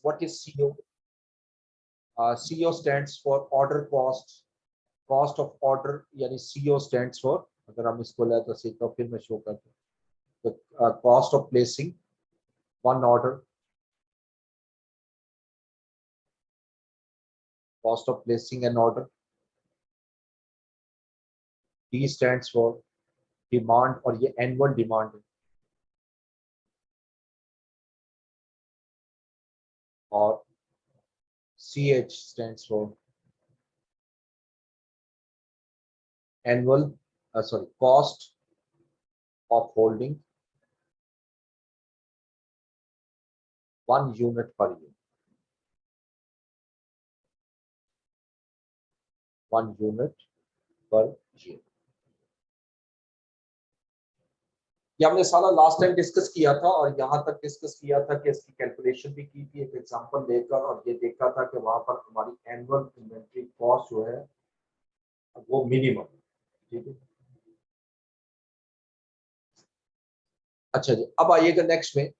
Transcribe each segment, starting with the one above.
what is CO? CO stands for order cost of order, यानी CO stands for, अगर हम इसको ले तो सीखो फिर मैं शो करता हूँ, तो cost of placing one order, cost of placing an order. D stands for demand, और ये annual demand है, और CH stands for annual cost of holding one unit per year, one unit per year. ये हमने सारा last time discuss किया था, और यहाँ तक डिस्कस किया था कि इसकी कैलकुलेशन भी की थी एक एग्जांपल लेकर, और ये देखा था कि वहां पर हमारी एनुअल इन्वेंट्री कॉस्ट जो है वो मिनिमम, ठीक है। अच्छा जी, अब आइएगा नेक्स्ट में।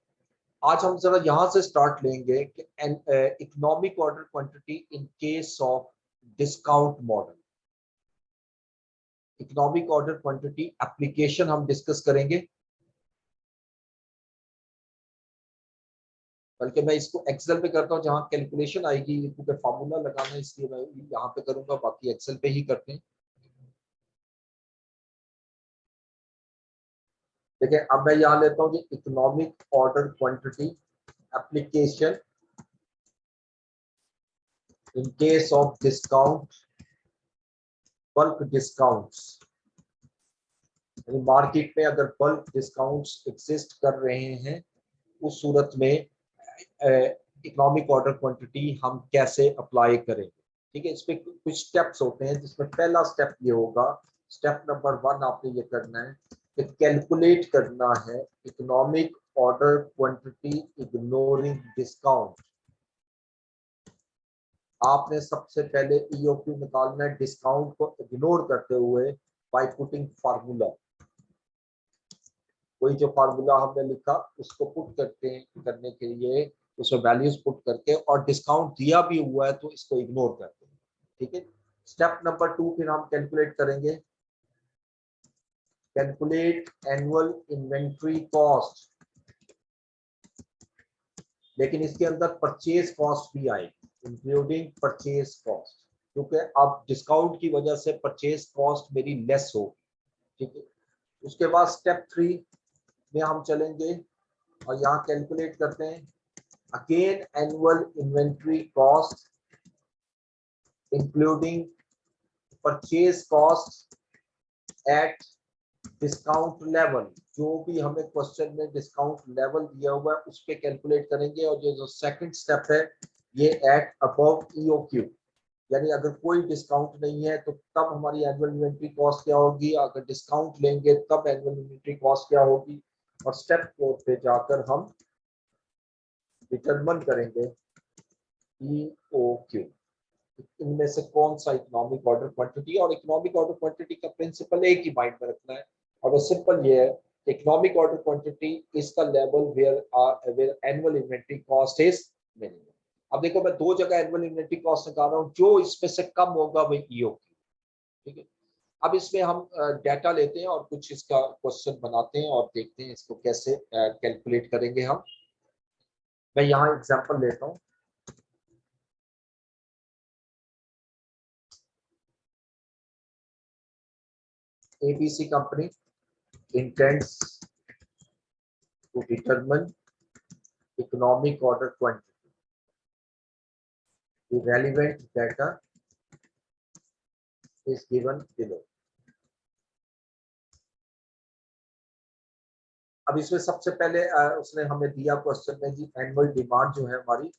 आज हम जरा यहाँ से स्टार्ट लेंगे कि economic order quantity in case of discount model. Economic order quantity application हम डिस्कस करेंगे, बल्कि मैं इसको एक्सेल पे करता हूँ जहाँ कैलकुलेशन आएगी, क्योंकि फार्मूला लगाना है इसलिए मैं यहाँ पे करूंगा, बाकी एक्सेल पे ही करते हैं। देखिए अब मैं यहाँ लेता हूँ जी economic order quantity application in case of discount, bulk discounts, market में अगर बल्क डिस्काउंट्स एग्जिस्ट कर रहे हैं उस सूरत में इकोनॉमिक ऑर्डर क्वांटिटी हम कैसे अप्लाई करेंगे, ठीक है। इसमें कुछ स्टेप्स होते हैं, जिसमें पहला स्टेप ये होगा, स्टेप नंबर 1 आपने ये करना है कि कैलकुलेट करना है economic order quantity ignoring discount. आपने सबसे पहले ईओक्यू निकालना है डिस्काउंट को इग्नोर करते हुए बाय पुटिंग फार्मूला। कोई जो फार्मूला हमने लिखा उसको पुट करने के लिए उसमें वैल्यूज पुट करके, और डिस्काउंट दिया भी हुआ है तो इसको इग्नोर करते हैं, ठीक है। स्टेप नंबर 2 फिर हम कैलकुलेट करेंगे, कैलकुलेट एनुअल इन्वेंट्री कॉस्ट, लेकिन इसके अंदर परचेज कॉस्ट भी आएगी, इंक्लूडिंग परचेज कॉस्ट, क्योंकि अब डिस्काउंट की वजह से परचेज कॉस्ट मेरी लेस होगी, ठीक है। उसके बाद स्टेप 3 में हम चलेंगे और यहाँ कैलकुलेट करते हैं again annual inventory cost including purchase cost at discount level. जो भी हमें क्वेश्चन में डिस्काउंट लेवल दिया हुआ है उस पर कैलकुलेट करेंगे, और ये जो सेकंड स्टेप है ये एट अबव ईओक्यू, यानी अगर कोई डिस्काउंट नहीं है तो तब हमारी एनुअल इन्वेंट्री कॉस्ट क्या होगी, अगर डिस्काउंट लेंगे तब एनुअल इन्वेंट्री कॉस्ट क्या होगी, और स्टेप 4 पे जाकर हम डिटरमिन करेंगे ईओक्यू, इनमें से कौन सा इकोनॉमिक ऑर्डर क्वांटिटी। और इकोनॉमिक ऑर्डर क्वांटिटी का प्रिंसिपल एक ही माइंड में रखना है, और वो सिंपल ये है, economic order quantity is the level where annual inventory cost is minimum. अब देखो मैं दो जगह एनुअल इन्वेंट्री कॉस्ट निकाल रहा हूँ, जो इसमें से कम होगा वो ईओक्यू, ठीक है। अब इसमें हम डाटा लेते हैं और कुछ इसका क्वेश्चन बनाते हैं और देखते हैं इसको कैसे कैलकुलेट करेंगे हम। मैं यहाँ एग्जांपल लेता हूँ, ABC company intends to determine economic order quantity. The relevant data is given below. अब इसमें सबसे पहले उसने हमें दिया क्वेश्चन में जी एनुअल डिमांड जो है हमारी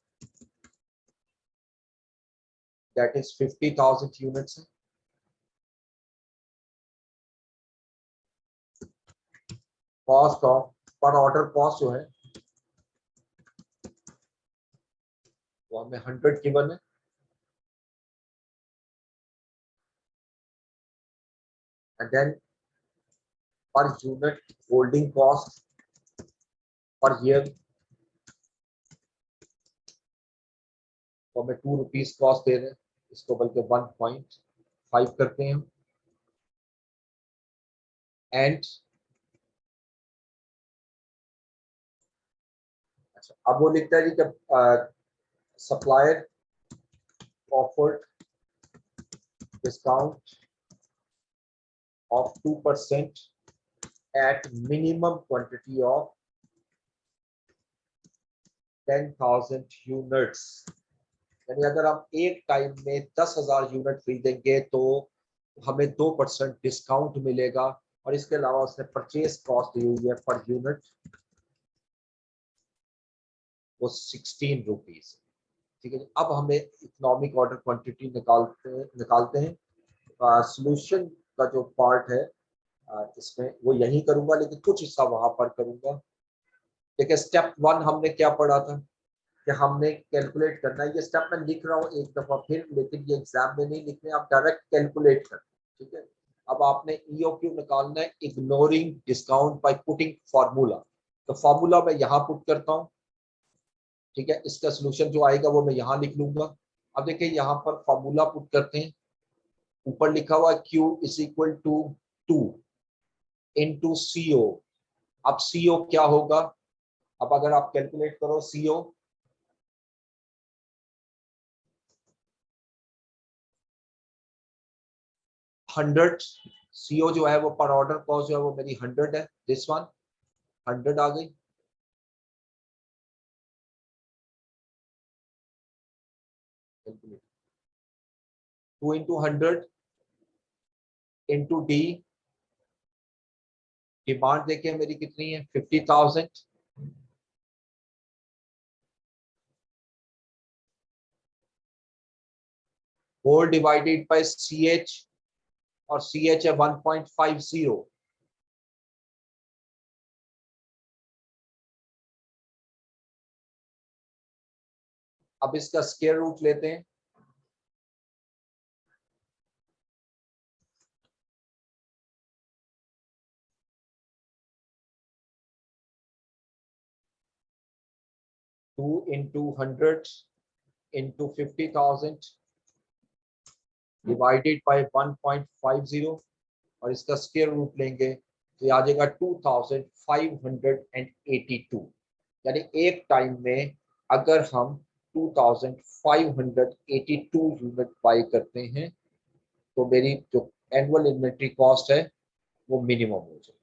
दैट इज 50,000 यूनिट्स है। Cost of per order cost जो है वो हमें 100 गिवन है, and then per unit holding cost per year तो हमें 2 रुपीज कॉस्ट दे रहे हैं, इसको बल्कि 1.5 करते हैं हम। एंड अच्छा, अब वो लिखता है कि supplier offered discount of 2% at minimum quantity of 10,000 units. यानी अगर हम एक टाइम में 10,000 यूनिट खरीदेंगे तो हमें 2% डिस्काउंट मिलेगा। और इसके अलावा उसने परचेज कॉस्ट दी हुई है पर यूनिट, वो 16 रुपीज। ठीक है जी। अब हमें इकोनॉमिक ऑर्डर क्वांटिटी निकालते हैं। सॉल्यूशन का जो पार्ट है इसमें वो यही करूंगा, लेकिन कुछ हिस्सा वहां पर करूंगा। देखिए स्टेप 1 हमने क्या पढ़ा था कि हमने कैलकुलेट करना है। ये स्टेप मैं लिख रहा हूँ एक दफा फिर, लेकिन ये एग्जाम में नहीं लिखने, आप डायरेक्ट कैलकुलेट करना। ठीक है, अब आपने ईओक्यू निकालना है ignoring discount by putting formula. तो फार्मूला मैं यहाँ पुट करता हूँ। ठीक है, इसका सोल्यूशन जो आएगा वो मैं यहाँ लिख लूंगा। अब देखिए यहाँ पर फार्मूला पुट करते हैं। ऊपर लिखा हुआ Q is equal to 2 into CO। अब CO क्या होगा? अब अगर आप कैलकुलेट करो CO, 100। CO जो है वो पर ऑर्डर कॉस्ट जो है वो मेरी 100 है। दिस वन 100 आ गई। Calculate 2 into 100 into D। Demand देखिए मेरी कितनी है, 50,000। होल डिवाइडेड बाय CH, और CH है 1.50। अब इसका स्क्वायर रूट लेते हैं। Two into 100 into 50,000 divided by 1.50, और इसका स्क्वायर रूट लेंगे तो ये आ जाएगा 2582। यानी एक टाइम में अगर हम 2582 यूनिट बाई करते हैं तो मेरी जो एनुअल इन्वेंट्री कॉस्ट है वो मिनिमम हो जाए।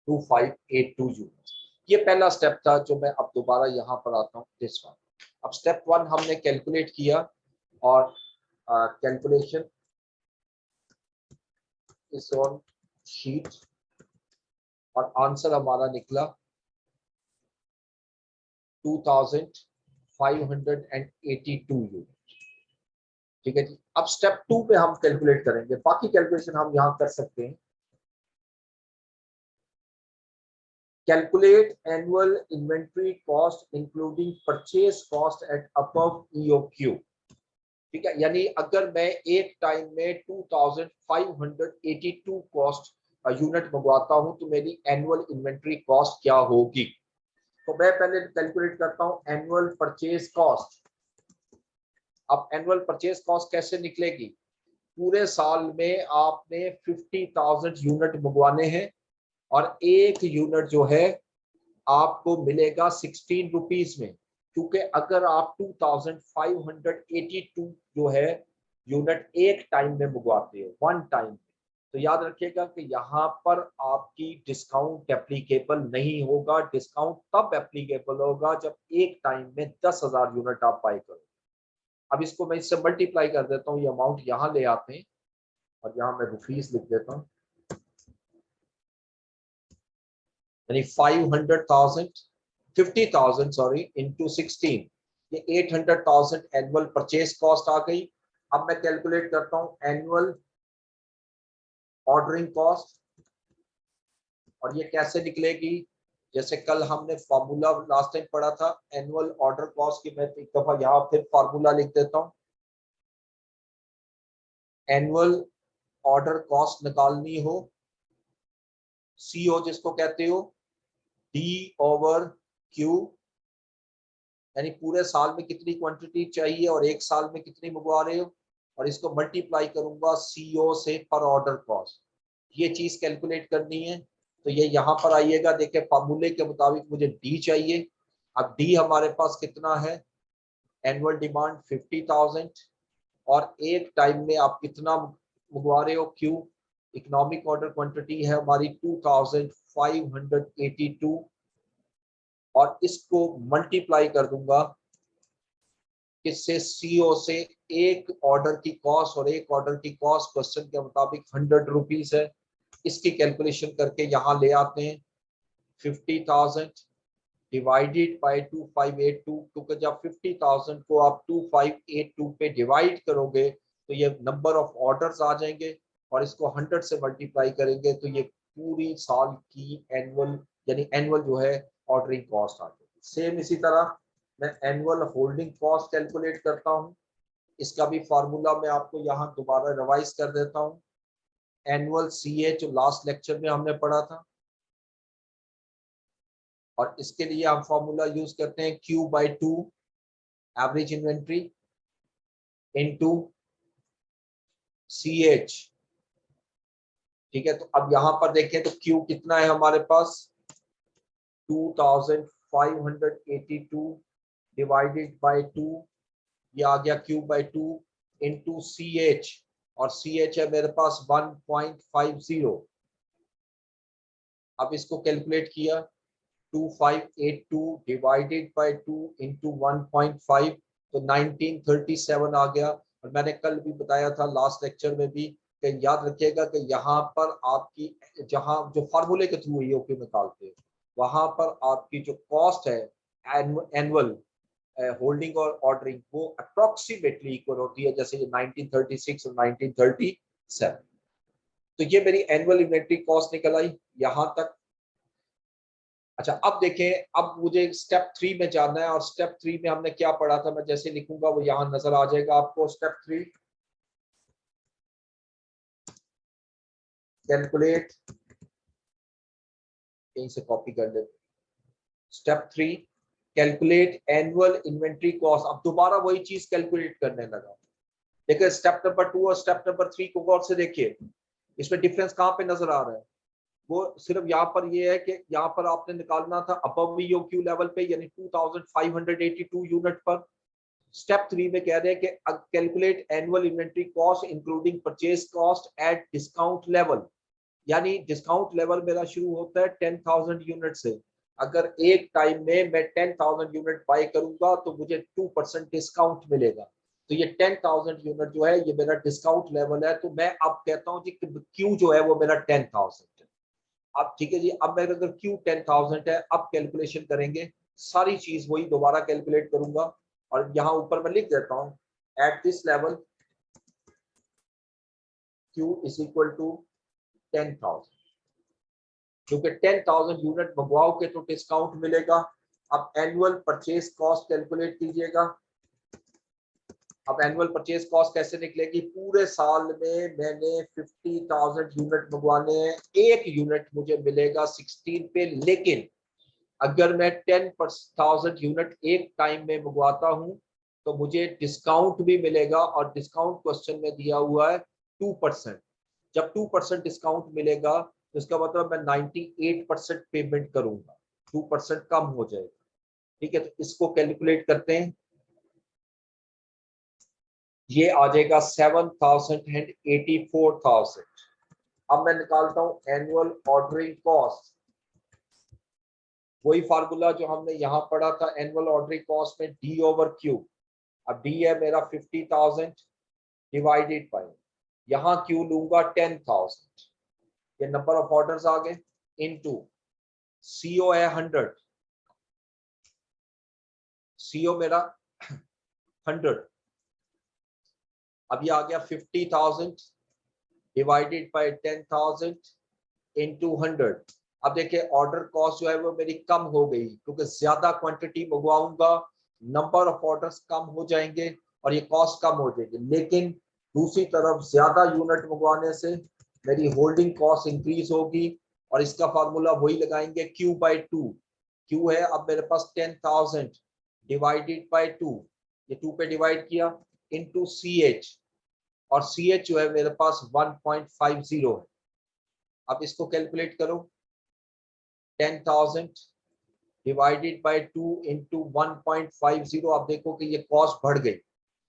2582 यूनिट। ये पहला स्टेप था जो मैं अब दोबारा यहाँ पर आता हूँ, दिस वन। अब स्टेप 1 हमने कैलकुलेट किया, और कैलकुलेशन इस ऑन शीट, और आंसर हमारा निकला 2582 यूनिट। ठीक है जी। अब स्टेप 2 पे हम कैलकुलेट करेंगे, बाकी कैलकुलेशन हम यहाँ कर सकते हैं। Calculate annual inventory cost including purchase cost at above EOQ। ठीक है, यानी अगर मैं एक टाइम में 2582 कॉस्ट यूनिट मंगवाता हूं तो मेरी एनुअल इन्वेंट्री कॉस्ट क्या होगी। तो मैं पहले कैलकुलेट करता हूं एनुअल परचेज कॉस्ट। अब एनुअल परचेज कॉस्ट कैसे निकलेगी? पूरे साल में आपने 50,000 यूनिट मंगवाने हैं, और एक यूनिट जो है आपको मिलेगा 16 रुपीज में। क्योंकि अगर आप 2582 जो है यूनिट एक टाइम में मंगवाते हो, वन टाइम, तो याद रखिएगा कि यहाँ पर आपकी डिस्काउंट एप्लीकेबल नहीं होगा। डिस्काउंट तब एप्लीकेबल होगा जब एक टाइम में 10,000 यूनिट आप बाई करो। अब इसको मैं इससे मल्टीप्लाई कर देता हूँ, ये अमाउंट यहाँ ले आते हैं, और यहाँ मैं रुपीज लिख देता हूँ। यानी 50,000 सॉरी इंटू 16, ये 800,000 एनुअल परचेज कॉस्ट आ गई। अब मैं कैलकुलेट करता हूँ एनुअल ऑर्डरिंग कॉस्ट, और ये कैसे निकलेगी? जैसे कल हमने फार्मूला लास्ट टाइम पढ़ा था एनुअल ऑर्डर कॉस्ट की, मैं एक दफा यहाँ फिर फार्मूला लिख देता हूँ। एनुअल ऑर्डर कॉस्ट निकालनी हो, CO जिसको कहते हो, डी ओवर क्यू, यानी पूरे साल में कितनी क्वांटिटी चाहिए और एक साल में कितनी मंगवा रहे हो, और इसको मल्टीप्लाई करूंगा सीओ से पर ऑर्डर कॉस्ट। ये चीज कैलकुलेट करनी है। तो ये यहाँ पर आइएगा, देखिए फार्मूले के मुताबिक मुझे डी चाहिए। अब डी हमारे पास कितना है, एनुअल डिमांड 50,000, और एक टाइम में आप कितना मंगवा रहे हो, क्यू। इकोनॉमिक ऑर्डर क्वांटिटी है हमारी 2582, और इसको मल्टीप्लाई कर दूंगा किससे, सीओ से। एक ऑर्डर की कॉस्ट, और एक ऑर्डर की कॉस्ट क्वेश्चन के मुताबिक 100 रुपीज है। इसकी कैलकुलेशन करके यहाँ ले आते हैं 50,000 डिवाइडेड बाय 2582, क्योंकि जब 50,000 को आप 2582 पे डिवाइड करोगे तो ये नंबर ऑफ ऑर्डर्स आ जाएंगे, और इसको 100 से मल्टीप्लाई करेंगे तो ये पूरी साल की एनुअल, यानी एनुअल जो है ऑर्डरिंग कॉस्ट आ जाएगी। सेम इसी तरह मैं एनुअल होल्डिंग कॉस्ट कैलकुलेट करता हूँ। इसका भी फार्मूला मैं आपको यहाँ दोबारा रिवाइज कर देता हूँ। एनुअल सीए जो लास्ट लेक्चर में हमने पढ़ा था, और इसके लिए हम फॉर्मूला यूज करते हैं Q/2 average inventory into CH। ठीक है, तो अब यहां पर देखें तो Q कितना है हमारे पास, 2582 डिवाइडेड बाय 2, ये आ गया Q/2 इनटू CH, और CH है मेरे पास 1.50। अब इसको कैलकुलेट किया, 2582 डिवाइडेड बाय 2 इंटू 1.5, तो 1937 आ गया। और मैंने कल भी बताया था लास्ट लेक्चर में भी कि याद रखिएगा कि यहाँ पर आपकी जहाँ जो फार्मूले के थ्रू ईओक्यू निकालते हैं, वहां पर आपकी जो कॉस्ट है एनुअल होल्डिंग और ऑर्डरिंग, वो अप्रोक्सीमेटली इक्वल होती है, जैसे 1936 और 1937। तो ये मेरी एनुअल इन्वेंट्री कॉस्ट निकल आई यहाँ तक। अच्छा, अब देखें, अब मुझे स्टेप 3 में जाना है, और स्टेप 3 में हमने क्या पढ़ा था, मैं जैसे लिखूंगा वो यहां नजर आ जाएगा आपको। स्टेप 3, कैलकुलेट, यहीं से कॉपी कर लेते। Step 3, calculate annual inventory cost. अब दोबारा वही चीज कैलकुलेट करने लगा। देखिए स्टेप नंबर 2 और स्टेप नंबर 3 को गौर से देखिए, इसमें डिफरेंस कहाँ पे नजर आ रहा है। वो सिर्फ यहाँ पर ये है कि यहाँ पर आपने निकालना था अबव ईओक्यू लेवल पे, यानी 2582 यूनिट पर। स्टेप 3 में कह रहे हैं कि calculate annual inventory cost including purchase cost at discount level, यानी डिस्काउंट लेवल मेरा शुरू होता है 10,000 यूनिट से। अगर एक टाइम में मैं 10,000 यूनिट बाय करूंगा तो मुझे 2% डिस्काउंट मिलेगा। तो ये 10,000 यूनिट जो है ये मेरा डिस्काउंट लेवल है। तो मैं अब कहता हूँ जी क्यू जो है वो मेरा 10,000 है। अब ठीक है जी, अब मैं अगर क्यू 10,000 है, अब कैलकुलेशन करेंगे, सारी चीज वही दोबारा कैलकुलेट करूंगा, और यहाँ ऊपर मैं लिख देता हूँ at this level Q is equal to 10,000, क्योंकि 10,000 यूनिट मंगवाओगे तो डिस्काउंट मिलेगा। अब एनुअल परचेज कॉस्ट कैलकुलेट कीजिएगा। अब एनुअल परचेज कॉस्ट कैसे निकलेगी, पूरे साल में मैंने 50,000 यूनिट मंगवाने हैं, एक यूनिट मुझे मिलेगा 16 पे, लेकिन अगर मैं 10,000 यूनिट एक टाइम में मंगवाता हूं तो मुझे डिस्काउंट भी मिलेगा, और डिस्काउंट क्वेश्चन में दिया हुआ है 2%। जब 2% डिस्काउंट मिलेगा तो इसका मतलब मैं 98% पेमेंट करूंगा, 2% कम हो जाएगा। ठीक है, तो इसको कैलकुलेट करते हैं, ये आ जाएगा 7,000 एंड 84,000। अब मैं निकालता हूं एनुअल ऑर्डरिंग कॉस्ट, वही फार्मूला जो हमने यहाँ पढ़ा था एनुअल ऑर्डरिंग कॉस्ट में, डी ओवर क्यू। अब डी है मेरा 50,000 डिवाइडेड बाय, यहाँ क्यू लूंगा 10,000, ये नंबर ऑफ ऑर्डर्स आ गए, इनटू सीओ है 100, सीओ मेरा 100। अब ये आ गया 50,000 डिवाइडेड बाय 10,000 इनटू 100। अब देखिए ऑर्डर कॉस्ट जो है वो मेरी कम हो गई, क्योंकि ज्यादा क्वांटिटी मंगवाऊंगा, नंबर ऑफ ऑर्डर्स कम हो जाएंगे और ये कॉस्ट कम हो जाएगी। लेकिन दूसरी तरफ ज्यादा यूनिट मंगवाने से मेरी होल्डिंग कॉस्ट इंक्रीज होगी, और इसका फार्मूला वही लगाएंगे Q बाई 2। Q है अब मेरे पास 10,000 डिवाइडेड बाई 2, ये 2 पे डिवाइड किया, इनटू CH, और CH जो है मेरे पास 1.50 है। अब इसको कैलकुलेट करो, 10,000 डिवाइडेड बाई 2 इंटू 1.50। अब देखो कि ये कॉस्ट बढ़ गई।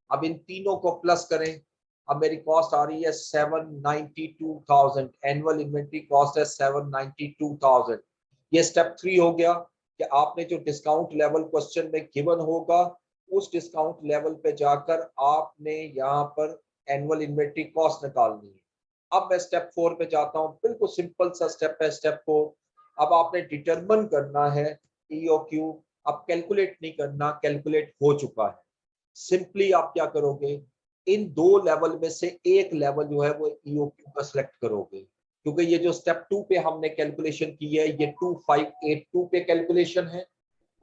अब इन तीनों को प्लस करें, अब मेरी कॉस्ट आ रही है 792,000। एनुअल इन्वेंट्री कॉस्ट है 792,000। ये स्टेप 3 हो गया कि आपने जो डिस्काउंट लेवल क्वेश्चन में गिवन होगा उस डिस्काउंट लेवल पे जाकर आपने यहाँ पर एनुअल इन्वेंट्री कॉस्ट निकालनी है। अब मैं स्टेप 4 पे जाता हूँ, बिल्कुल सिंपल सा स्टेप है स्टेप 4। अब आपने डिटरमिन करना है EOQ। अब कैलकुलेट नहीं करना, कैलकुलेट हो चुका है। सिंपली आप क्या करोगे, इन दो लेवल में से एक लेवल जो है वो EOQ का सिलेक्ट करोगे, क्योंकि ये जो स्टेप 2 पे हमने कैलकुलेशन की है ये 2582 पे कैलकुलेशन है,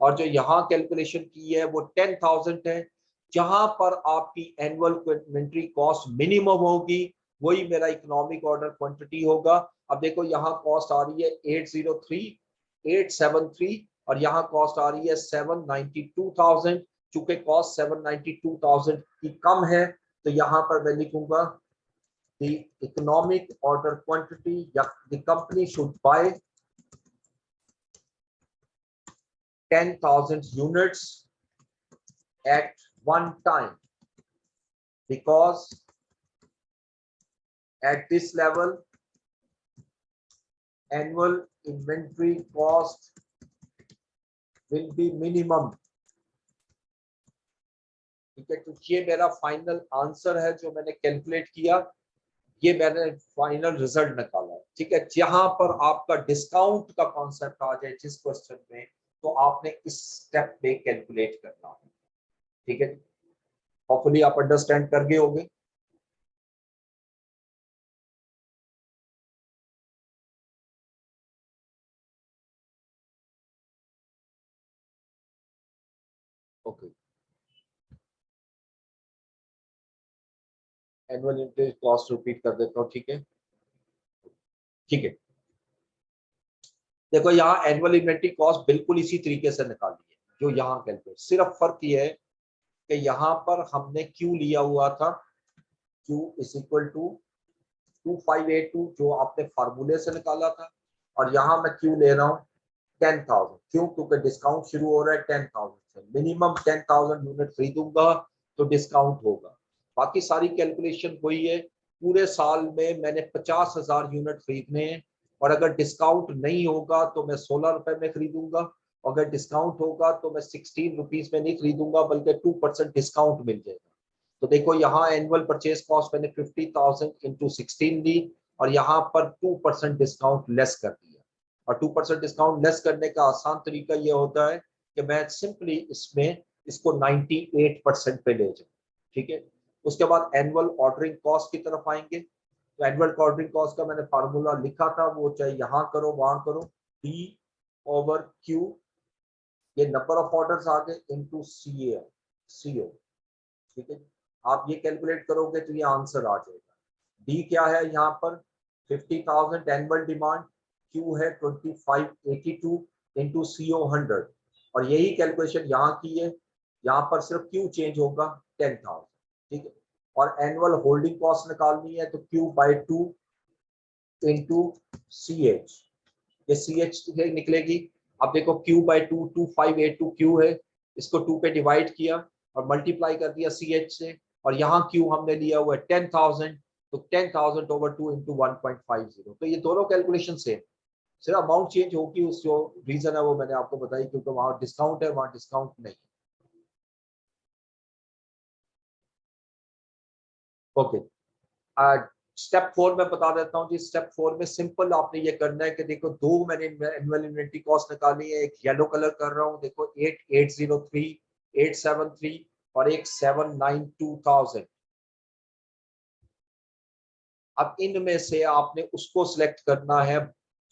और जो यहाँ कैलकुलेशन की है वो 10,000 है। जहां पर आपकी एनुअल इन्वेंट्री कॉस्ट मिनिमम होगी वही मेरा इकोनॉमिक ऑर्डर क्वांटिटी होगा। अब देखो यहाँ कॉस्ट आ रही है 803,873 और यहाँ कॉस्ट आ रही है 792,000। चूंकि कॉस्ट 792,000 की कम है तो यहाँ पर मैं लिखूंगा the economic order quantity, the company should buy 10,000 units at one time, because at this level annual inventory cost will be minimum। ठीक है, तो ये मेरा फाइनल आंसर है जो मैंने कैलकुलेट किया, ये मैंने फाइनल रिजल्ट निकाला है। ठीक है, जहां पर आपका डिस्काउंट का कॉन्सेप्ट आ जाए जिस क्वेश्चन में, तो आपने इस स्टेप पे कैलकुलेट करना है। ठीक है, होपफुली आप अंडरस्टैंड कर गए होंगे। Okay, annual interest cost repeat कर देता हूँ। ठीक है, ठीक है, देखो यहाँ एनुअल इन्वेंटरी कॉस्ट बिल्कुल इसी तरीके से निकाली है जो यहाँ कैलकुलेट, सिर्फ फर्क ये है कि यहाँ पर हमने क्यू लिया हुआ था, Q इज इक्वल टू 2582 जो आपने फार्मूले से निकाला था, और यहाँ मैं Q ले रहा हूँ 10,000। क्यों? क्योंकि डिस्काउंट शुरू हो रहा है 10,000 से, मिनिमम 10,000 यूनिट खरीदूंगा तो डिस्काउंट होगा। बाकी सारी कैलकुलेशन वही है, पूरे साल में मैंने 50,000 यूनिट खरीदने हैं, और अगर डिस्काउंट नहीं होगा तो मैं 16 रुपए में खरीदूंगा, अगर डिस्काउंट होगा तो मैं 16 रुपीज में नहीं खरीदूंगा बल्कि 2% डिस्काउंट मिल जाएगा। तो देखो यहाँ एनुअल परचेज कॉस्ट मैंने 50,000 इंटू 16 दी, और यहाँ पर 2% डिस्काउंट लेस कर दिया। और 2% डिस्काउंट लेस करने का आसान तरीका ये होता है कि मैं सिंपली इसमें इसको 98% पे ले जाऊँ। ठीक है, उसके बाद एनुअल ऑर्डरिंग कॉस्ट की तरफ आएंगे। तो एनुअल ऑर्डरिंग कॉस्ट का मैंने फार्मूला लिखा था, वो चाहे यहाँ करो वहां करो, D/Q, ये नंबर ऑफ ऑर्डर्स आ गए, इंटू CO। ठीक है, आप ये कैलकुलेट करोगे तो ये आंसर आ जाएगा। डी क्या है यहाँ पर, 50,000 एनुअल डिमांड, क्यू है 2582 इंटू CO 100, और यही कैलकुलेशन यहाँ की है, यहाँ पर सिर्फ क्यू चेंज होगा 10,000। ठीक है, और एनुअल होल्डिंग कॉस्ट निकालनी है तो Q बाई 2 इंटू CH, ये CH निकलेगी। अब देखो Q बाई 2 2582 Q है, इसको 2 पे डिवाइड किया और मल्टीप्लाई कर दिया CH से, और यहाँ Q हमने लिया हुआ है 10,000, तो 10,000 ओवर 2 इंटू 1.50। तो ये दोनों कैलकुलेशन सेम, सिर्फ अमाउंट चेंज होगी, उस जो रीजन है वो मैंने आपको बताई, क्योंकि वहां डिस्काउंट है वहां डिस्काउंट नहीं। ओके, स्टेप 4 में बता देता हूँ जी। स्टेप 4 में सिंपल आपने ये करना है कि देखो दो मैंने एनुअल इन्वेंट्री कॉस्ट निकाली है, एक येलो कलर कर रहा हूँ, देखो 8803, 873 और एक 792,000। अब इनमें से आपने उसको सिलेक्ट करना है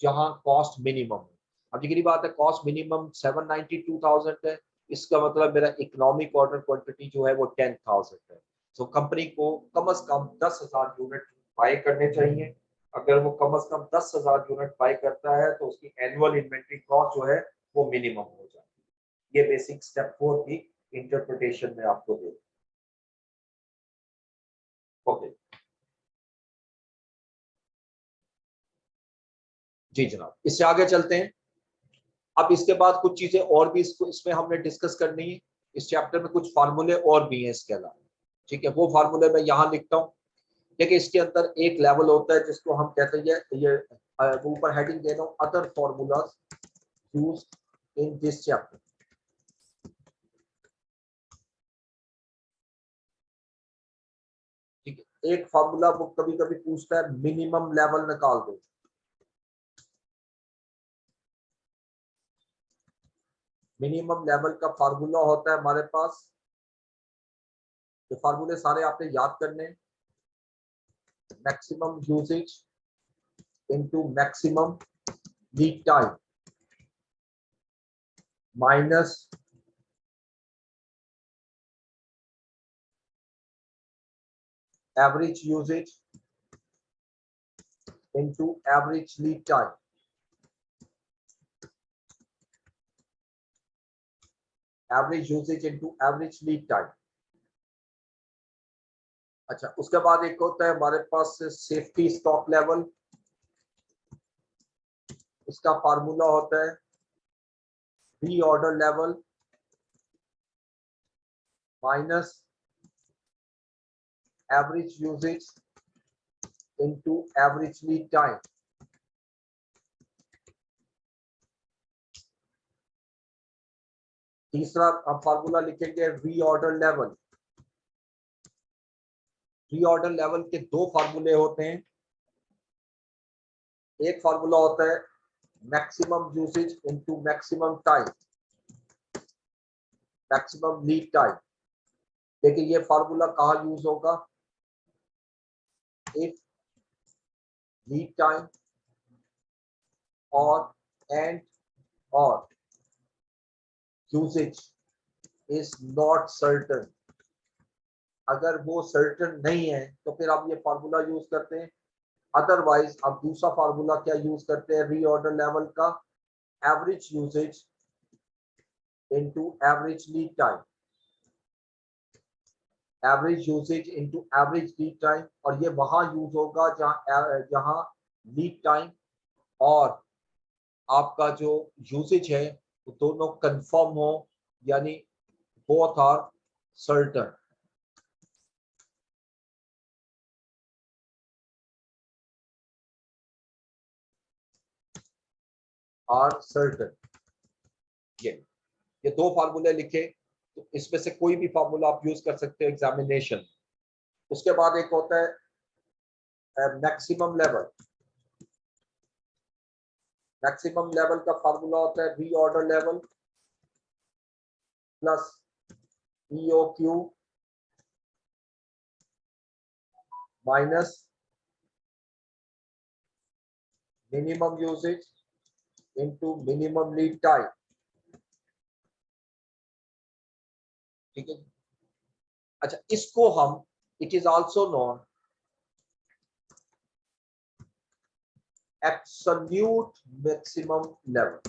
जहां कॉस्ट मिनिमम है। अब जितनी बात है कॉस्ट मिनिमम 792,000 है, इसका मतलब मेरा इकोनॉमिक ऑर्डर क्वांटिटी जो है वो 10,000 है। तो कंपनी को कम से कम 10,000 यूनिट बाय करने चाहिए। अगर वो कम से कम 10,000 यूनिट बाय करता है तो उसकी एनुअल इन्वेंट्री कॉस्ट जो है वो मिनिमम हो जाती है। ये बेसिक स्टेप 4 की इंटरप्रिटेशन में आपको दे। ओके जी जनाब, इससे आगे चलते हैं। अब इसके बाद कुछ चीजें और भी इसमें हमने डिस्कस करनी है। इस चैप्टर में कुछ फार्मूले और भी हैं इसके अलावा, ठीक है। वो फार्मूले मैं यहाँ लिखता हूँ। देखिए इसके अंदर एक लेवल होता है जिसको हम कहते हैं ये ऊपर हेडिंग दे रहा हूँ, other formulas used in this chapter. ठीक है, एक फार्मूला वो कभी कभी पूछता है मिनिमम लेवल निकाल दो। मिनिमम लेवल का फार्मूला होता है हमारे पास, ये फार्मूले सारे आपने याद करने। Maximum usage into maximum lead time minus average usage into average lead time. Average usage into average lead time. अच्छा, उसके बाद एक होता है हमारे पास सेफ्टी स्टॉक लेवल। इसका फार्मूला होता है reorder level minus average usage into average lead time. तीसरा हम फार्मूला लिखेंगे रीऑर्डर लेवल। रीऑर्डर लेवल के दो फार्मूले होते हैं। एक फार्मूला होता है maximum usage into maximum time, maximum lead time. देखिए ये फार्मूला कहाँ यूज होगा, इफ लीड टाइम और एंड और यूसेज इज नॉट सर्टन। अगर वो सर्टन नहीं है तो फिर आप ये फार्मूला यूज करते हैं। अदरवाइज आप दूसरा फार्मूला क्या यूज करते हैं, रीऑर्डर लेवल का average usage into average lead time, average usage into average lead time. और ये वहां यूज होगा जहां लीड टाइम और आपका जो यूसेज है वो दोनों कंफर्म हो, यानी both are certain. Are certain, ये दो फार्मूले लिखे, तो इसमें से कोई भी फार्मूला आप यूज कर सकते हो एग्जामिनेशन। उसके बाद एक होता है मैक्सिमम लेवल। मैक्सिमम लेवल का फार्मूला होता है reorder level plus EOQ minus minimum usage into minimum lead time. ठीक है, अच्छा इसको हम, it is also known absolute maximum level.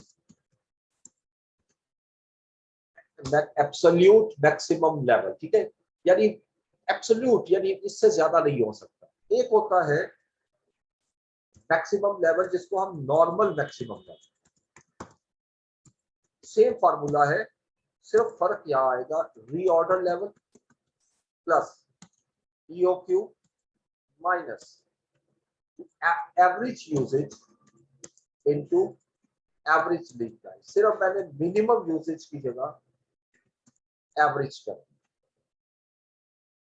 Absolute maximum level, ठीक है, यानी एब्सोल्यूट यानी इससे ज्यादा नहीं हो सकता। एक होता है मैक्सिमम लेवल जिसको हम normal maximum level. Same formula है, सिर्फ फर्क यहाँ आएगा reorder level plus EOQ minus average usage into average lead time. सिर्फ मैंने मिनिमम यूसेज की जगह एवरेज कर।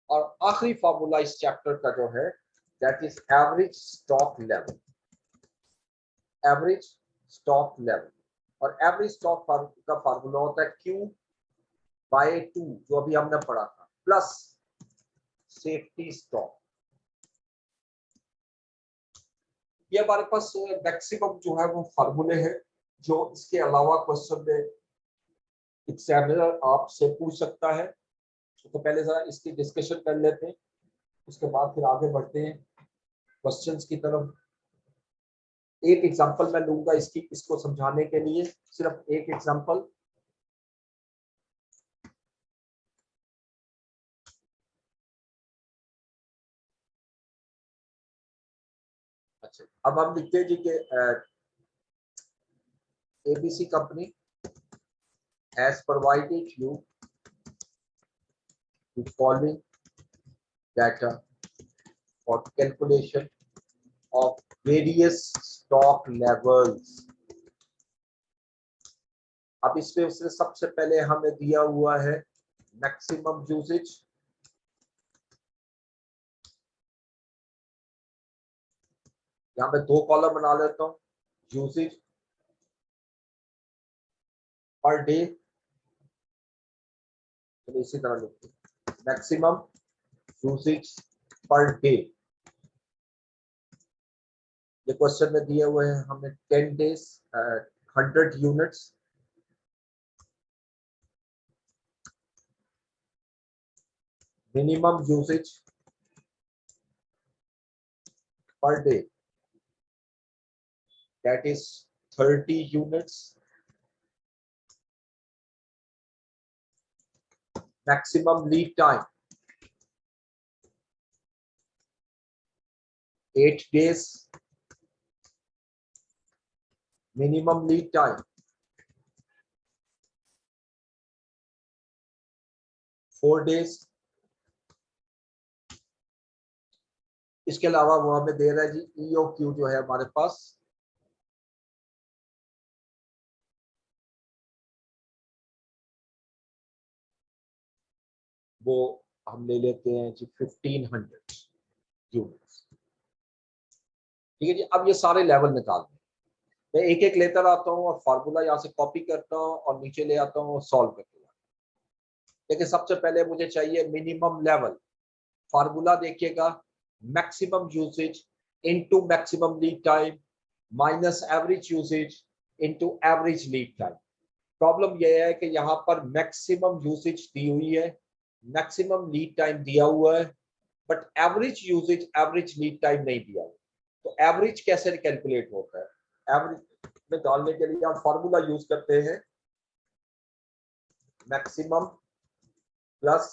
और आखिरी फार्मूला इस चैप्टर का जो है that is average stock level. Average stock level और एवरेज स्टॉक का फार्मूला होता है Q/2 जो अभी हमने पढ़ा था प्लस सेफ्टी स्टॉक। ये हमारे पास मैक्सिमम जो है वो फार्मूले हैं जो इसके अलावा क्वेश्चन में एग्जामिनर आपसे पूछ सकता है। तो पहले जरा इसकी डिस्कशन कर लेते हैं, उसके बाद फिर आगे बढ़ते हैं क्वेश्चंस की तरफ। एक एग्जांपल मैं लूंगा इसको समझाने के लिए, सिर्फ एक एग्जांपल। अच्छा, अब हम लिखते हैं जी कि ABC company has provided you the following data for calculation of various stock levels। अब इसमें उसने सबसे पहले हमें दिया हुआ है मैक्सिमम यूसेज, यहाँ पे दो कॉलम बना लेता हूँ, यूसेज पर डे, तो इसी तरह लिखते हैं मैक्सिमम यूसेज पर डे। ये क्वेश्चन में दिए हुए हैं हमें 10 days 100 units. Minimum usage per day that is 30 units। Maximum lead time 8 days। Minimum lead time 4 days। इसके अलावा वो हमें दे रहा है जी EOQ जो है हमारे पास, वो हम ले लेते हैं जी 1500 यूनिट्स। ठीक है जी, अब ये सारे लेवल निकाल दें। मैं एक एक लेकर आता हूँ और फार्मूला यहाँ से कॉपी करता हूँ और नीचे ले आता हूँ और सॉल्व करके लाता हूँ। लेकिन सबसे पहले मुझे चाहिए मिनिमम लेवल। फार्मूला देखिएगा, maximum usage into maximum lead time minus average usage into average lead time. Problem यह है कि यहाँ पर मैक्सिमम यूसेज दी हुई है, मैक्सिमम लीड टाइम दिया हुआ है, but average usage average lead time नहीं दिया हुआ। तो एवरेज कैसे कैलकुलेट होता है? एवरेज में डालने के लिए हम फॉर्मूला यूज करते हैं maximum plus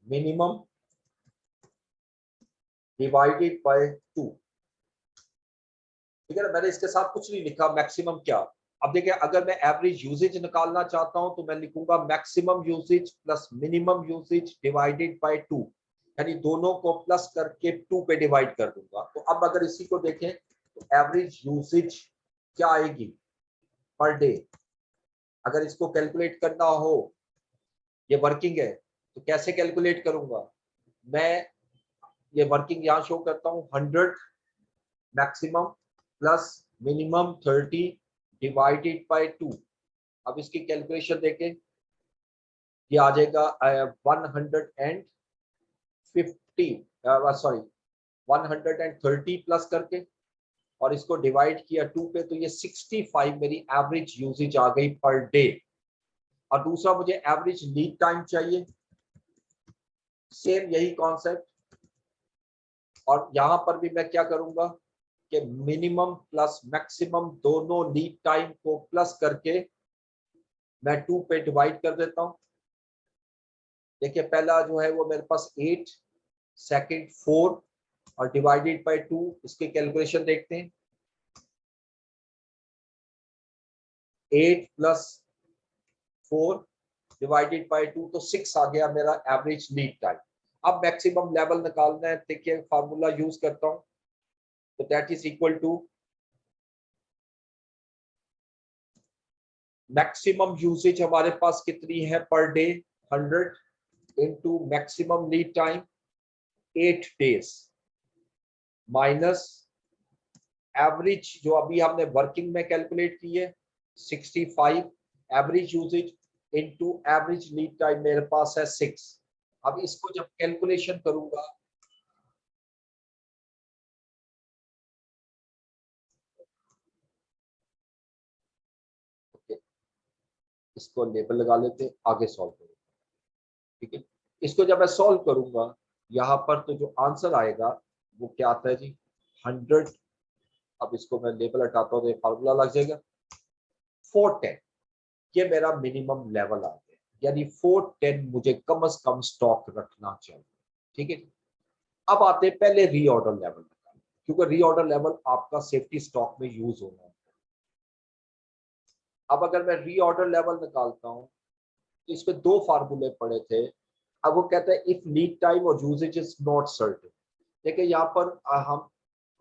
minimum divided by 2। ठीक है ना, मैंने इसके साथ कुछ नहीं लिखा मैक्सिमम क्या। अब देखिए, अगर मैं एवरेज यूसेज निकालना चाहता हूं तो मैं लिखूंगा maximum usage plus minimum usage divided by 2, यानी दोनों को प्लस करके 2 पे डिवाइड कर दूंगा। तो अब अगर इसी को देखें तो एवरेज यूसेज क्या आएगी पर डे। अगर इसको कैलकुलेट करना हो, ये वर्किंग है तो कैसे कैलकुलेट करूंगा मैं? ये वर्किंग यहाँ शो करता हूँ 100 maximum plus minimum 30 divided by 2। अब इसकी कैलकुलेशन देखें, ये आ जाएगा 150 सॉरी 130 प्लस करके, और इसको डिवाइड किया 2 पे, तो ये 65 मेरी एवरेज यूसेज आ गई पर डे। और दूसरा मुझे एवरेज लीड टाइम चाहिए, सेम यही कॉन्सेप्ट। और यहां पर भी मैं क्या करूंगा कि मिनिमम प्लस मैक्सिमम दोनों लीड टाइम को प्लस करके मैं 2 पे डिवाइड कर देता हूं। देखिए, पहला जो है वो मेरे पास 8, सेकंड 4 और डिवाइडेड बाय 2। इसके कैलकुलेशन देखते हैं, 8 प्लस 4 डिवाइडेड बाय 2, तो 6 आ गया मेरा एवरेज लीड टाइम। अब मैक्सिमम लेवल निकालना है, देखिए फार्मूला यूज करता हूं, तो that is equal to maximum usage हमारे पास कितनी है per day 100 into maximum lead time 8 days minus average जो अभी हमने वर्किंग में कैलकुलेट की है 65 average usage into average lead time मेरे पास है 6। अब इसको जब कैलकुलेशन करूंगा, इसको लेबल लगा लेते हैं, आगे सॉल्व करेंगे। ठीक है, इसको जब मैं सॉल्व करूंगा यहाँ पर, तो जो आंसर आएगा वो क्या आता है जी 100 अब इसको मैं लेबल हटाता हूँ तो ये फार्मूला लग जाएगा 410, ये मेरा मिनिमम लेवल आ गया, यानी 410 मुझे कम से कम स्टॉक रखना चाहिए। ठीक है, अब आते हैं पहले रीऑर्डर लेवल, क्योंकि रीऑर्डर लेवल आपका सेफ्टी स्टॉक में यूज होना है। अब अगर मैं रीऑर्डर लेवल निकालता हूँ तो इसमें दो फार्मूले पड़े थे। अब वो कहता है इफ लीड टाइम और यूजेज इज नॉट सर्टेन। देखिए यहाँ पर हम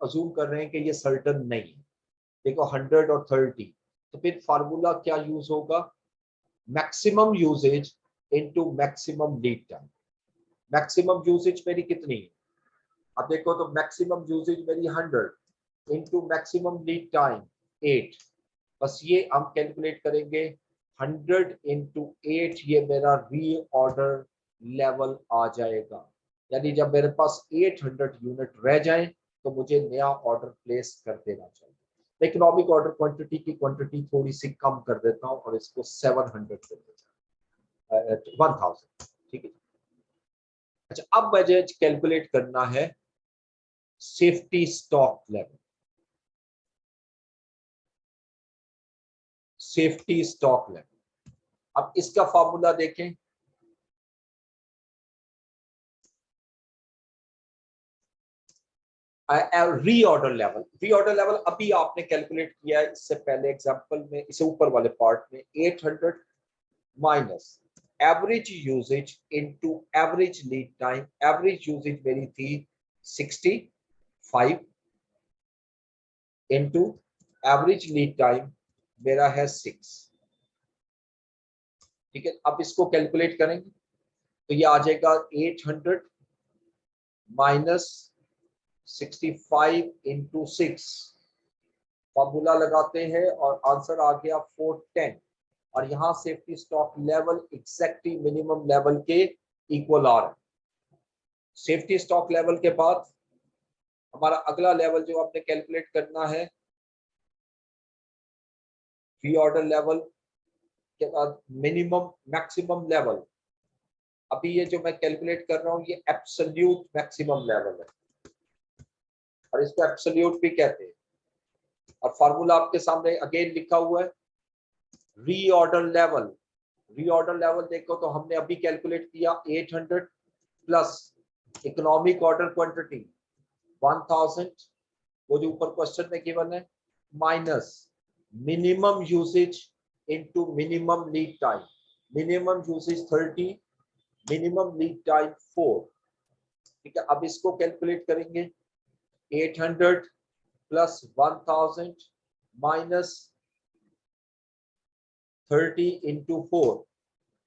अज्यूम कर रहे हैं कि ये सर्टेन नहीं है। देखो 100 और 30, तो फिर फार्मूला क्या यूज होगा, maximum usage into maximum lead time. Maximum usage मेरी कितनी है, अब देखो तो मैक्सिमम यूजेज मेरी 100 इनटू मैक्सिमम लीड टाइम 8, बस ये हम कैलकुलेट करेंगे 100 इंटू 8, ये मेरा रीऑर्डर लेवल आ जाएगा। यानी जब मेरे पास 800 यूनिट रह जाए तो मुझे नया ऑर्डर प्लेस कर देना चाहिए। इकोनॉमिक ऑर्डर क्वांटिटी की क्वांटिटी थोड़ी सी कम कर देता हूँ और इसको 700 कर देता हूँ, 1000। ठीक है, अच्छा अब मुझे कैलकुलेट करना है safety stock level. Safety stock level, अब इसका फॉर्मूला देखें, रीऑर्डर लेवल। रीऑर्डर लेवल अभी आपने कैलकुलेट किया है, इससे पहले एग्जांपल में, इसे ऊपर वाले पार्ट में 800 minus average usage into average lead time. Average usage मेरी थी 65 इनटू एवरेज लीड टाइम मेरा है 6। ठीक है, अब इसको कैलकुलेट करेंगे तो ये आ जाएगा 800 माइनस 65 इंटू 6, फॉर्मूला लगाते हैं और आंसर आ गया 410। और यहाँ safety stock level exactly minimum level के इक्वल आ रहा है। सेफ्टी स्टॉक लेवल के बाद हमारा अगला लेवल जो आपने कैलकुलेट करना है, री ऑर्डर लेवल के बाद मिनिमम मैक्सिमम लेवल। अभी ये जो मैं कैलकुलेट कर रहा हूँ ये एब्सोल्यूट मैक्सिमम लेवल है और इसको एब्सोल्यूट भी कहते हैं। और फार्मूला आपके सामने अगेन लिखा हुआ है, रीऑर्डर लेवल। रीऑर्डर लेवल देखो तो हमने अभी कैलकुलेट किया 800 प्लस इकोनॉमिक ऑर्डर क्वांटिटी 1000, वो जो ऊपर क्वेश्चन में गिवन है, minus minimum usage into minimum lead time. Minimum usage 30, minimum lead time 4। ठीक है, अब इसको कैलकुलेट करेंगे 800 प्लस 1000 माइनस 30 इंटू 4,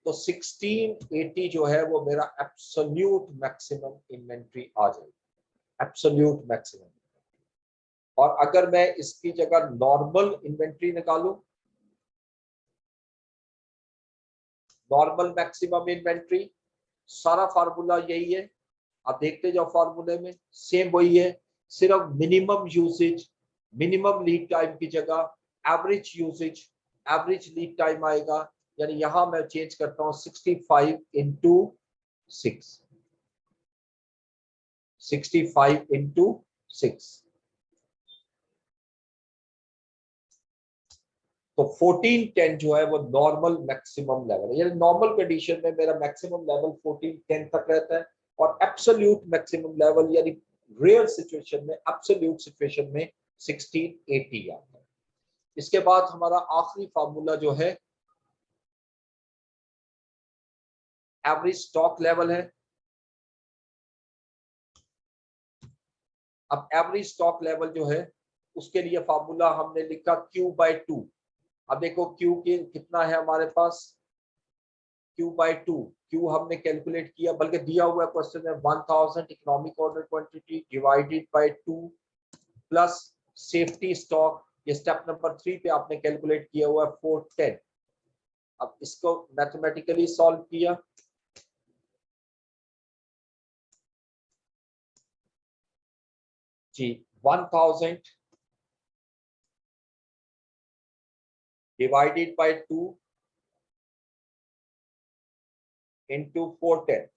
तो 1680 जो है वो मेरा एब्सोल्यूट मैक्सिमम इन्वेंट्री आ जाएगी, एब्सोल्यूट मैक्सिमम। और अगर मैं इसकी जगह नॉर्मल इन्वेंट्री निकालूं, नॉर्मल मैक्सिमम इन्वेंट्री, सारा फार्मूला यही है, आप देखते जाओ फार्मूले में सेम वही है, सिर्फ minimum usage minimum lead time की जगह average usage average lead time आएगा। यानी यहां मैं चेंज करता हूं 65 इंटू 6, 65 इंटू 6, तो 1410 जो है वो नॉर्मल मैक्सिमम लेवल है। यानी नॉर्मल कंडीशन में मेरा मैक्सिमम लेवल 1410 तक रहता है और एब्सोल्यूट मैक्सिमम लेवल यानी रियल सिचुएशन में, एब्सोल्यूट सिचुएशन में 1680 आता है। इसके बाद हमारा आखिरी फार्मूला जो है एवरेज स्टॉक लेवल है। अब एवरेज स्टॉक लेवल जो है उसके लिए फार्मूला हमने लिखा Q/2। अब देखो Q के कितना है हमारे पास, Q/2, Q हमने कैलकुलेट किया, बल्कि दिया हुआ क्वेश्चन में 1000 economic order quantity divided by 2 plus safety stock, ये स्टेप नंबर 3 पे आपने कैलकुलेट किया हुआ है 410। अब इसको मैथमेटिकली सॉल्व किया, जी 1000 डिवाइडेड बाय 2 इंटू 410,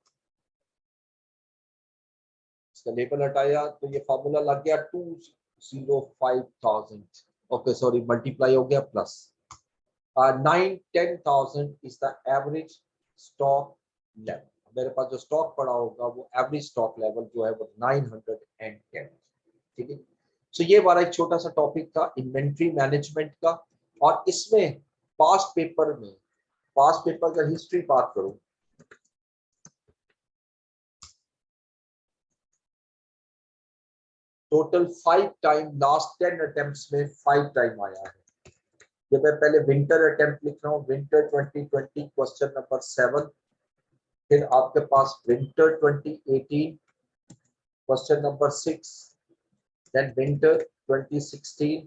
इसका लेबल हटाया तो ये फॉर्मूला लग गया 2 05,000, okay sorry मल्टीप्लाई हो गया plus 9-10,000 is the average stock level. मेरे पास जो स्टॉक पड़ा होगा वो एवरेज स्टॉक लेवल जो है वो 910, ठीक है। सो ये हमारा एक छोटा सा टॉपिक था इन्वेंट्री मैनेजमेंट का। और इसमें पास्ट पेपर का हिस्ट्री बात करूं, टोटल 5 टाइम लास्ट 10 अटेम्प्ट्स में 5 टाइम आया है। ये मैं पहले विंटर अटेम्प्ट लिख रहा हूँ, विंटर 2020 क्वेश्चन नंबर 7। फिर आपके पास winter 2018 question number 6, then winter 2016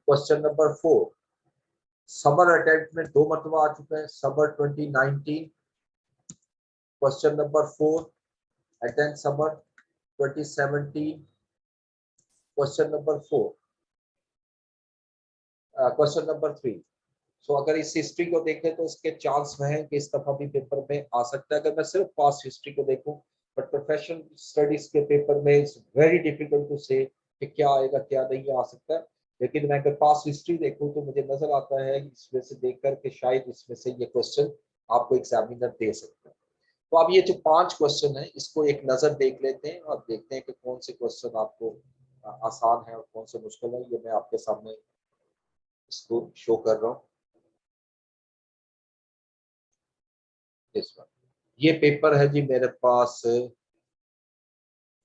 question number 4। Summer attempt में 2 मरतबा आ चुका है, summer 2019 question number 4 and then summer 2017 question number 4, question number 3। So अगर इस हिस्ट्री को देखें तो इसके चांस हैं कि इस दफा भी पेपर में आ सकता है, अगर मैं सिर्फ पास्ट हिस्ट्री को देखूं। बट प्रोफेशनल स्टडीज के पेपर में इट्स वेरी डिफिकल्ट टू से कि क्या आएगा क्या नहीं आ सकता है। लेकिन मैं अगर पास्ट हिस्ट्री देखूं तो मुझे नजर आता है इसमें से देख कर के शायद इसमें से ये क्वेश्चन आपको एग्जामिनर दे सकता है। तो अब ये जो 5 क्वेश्चन है इसको एक नजर देख लेते हैं और देखते हैं कि कौन से क्वेश्चन आपको आसान है और कौन से मुश्किल है। ये मैं आपके सामने इसको शो कर रहा हूँ इस बार। ये पेपर है जी मेरे पास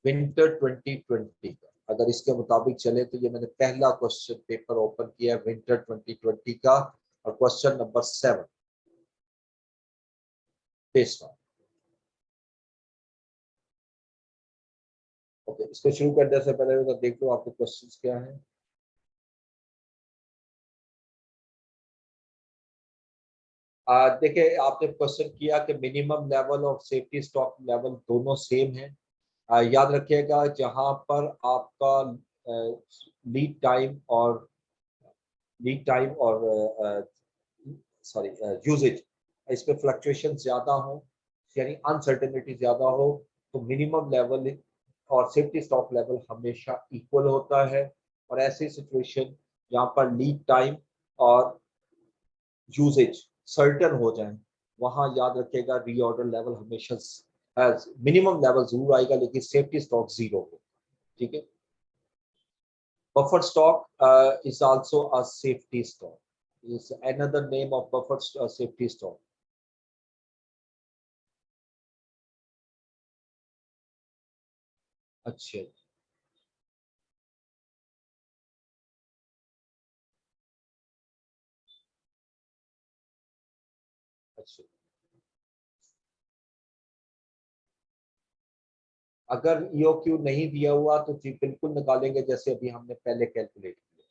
विंटर 2020 का। अगर इसके मुताबिक चले तो ये मैंने पहला क्वेश्चन पेपर ओपन किया है विंटर 2020 का और question number 7 this one. Okay, इसको शुरू करने से पहले तो देख लो आपके क्वेश्चंस क्या हैं। देखिए आपने क्वेश्चन किया कि मिनिमम लेवल और सेफ्टी स्टॉक लेवल दोनों सेम है। याद रखिएगा जहां पर आपका लीड टाइम और सॉरी यूजेज इस पे फ्लक्चुएशन ज्यादा हो यानी अनसर्टेनिटी ज्यादा हो तो मिनिमम लेवल और सेफ्टी स्टॉक लेवल हमेशा इक्वल होता है। और ऐसी सिचुएशन जहाँ पर लीड टाइम और यूजेज सर्टन हो जाए वहां याद रखिएगा रीऑर्डर लेवल हमेशा मिनिमम लेवल जरूर आएगा लेकिन सेफ्टी स्टॉक जीरो हो, ठीक है। Buffer stock is also a safety stock, is another name of buffer safety stock। अच्छा अच्छा, अगर ईओक्यू नहीं दिया हुआ तो जी बिल्कुल निकालेंगे जैसे अभी हमने पहले कैलकुलेट किया।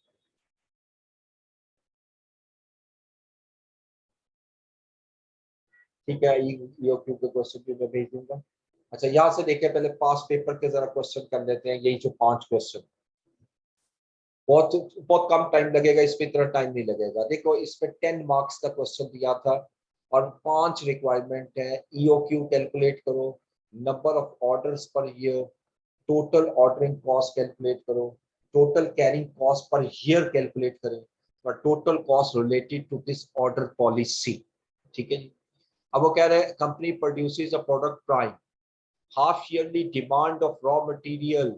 ठीक है, ईओक्यू के क्वेश्चन भी मैं भेज दूंगा। अच्छा यहाँ से देखिए पहले पास पेपर के जरा क्वेश्चन कर लेते हैं, यही जो 5 क्वेश्चन। बहुत बहुत कम टाइम लगेगा इसमें, इतना टाइम नहीं लगेगा। देखो इसमें 10 मार्क्स का क्वेश्चन दिया था और 5 रिक्वायरमेंट है। ईओक्यू कैलकुलेट करो, number of orders per year, total ordering cost calculate करो, total carrying cost per year calculate करें और total cost related to this order policy, ठीक है जी। अब वो कह रहे हैं company produces a product prime, half yearly demand of raw material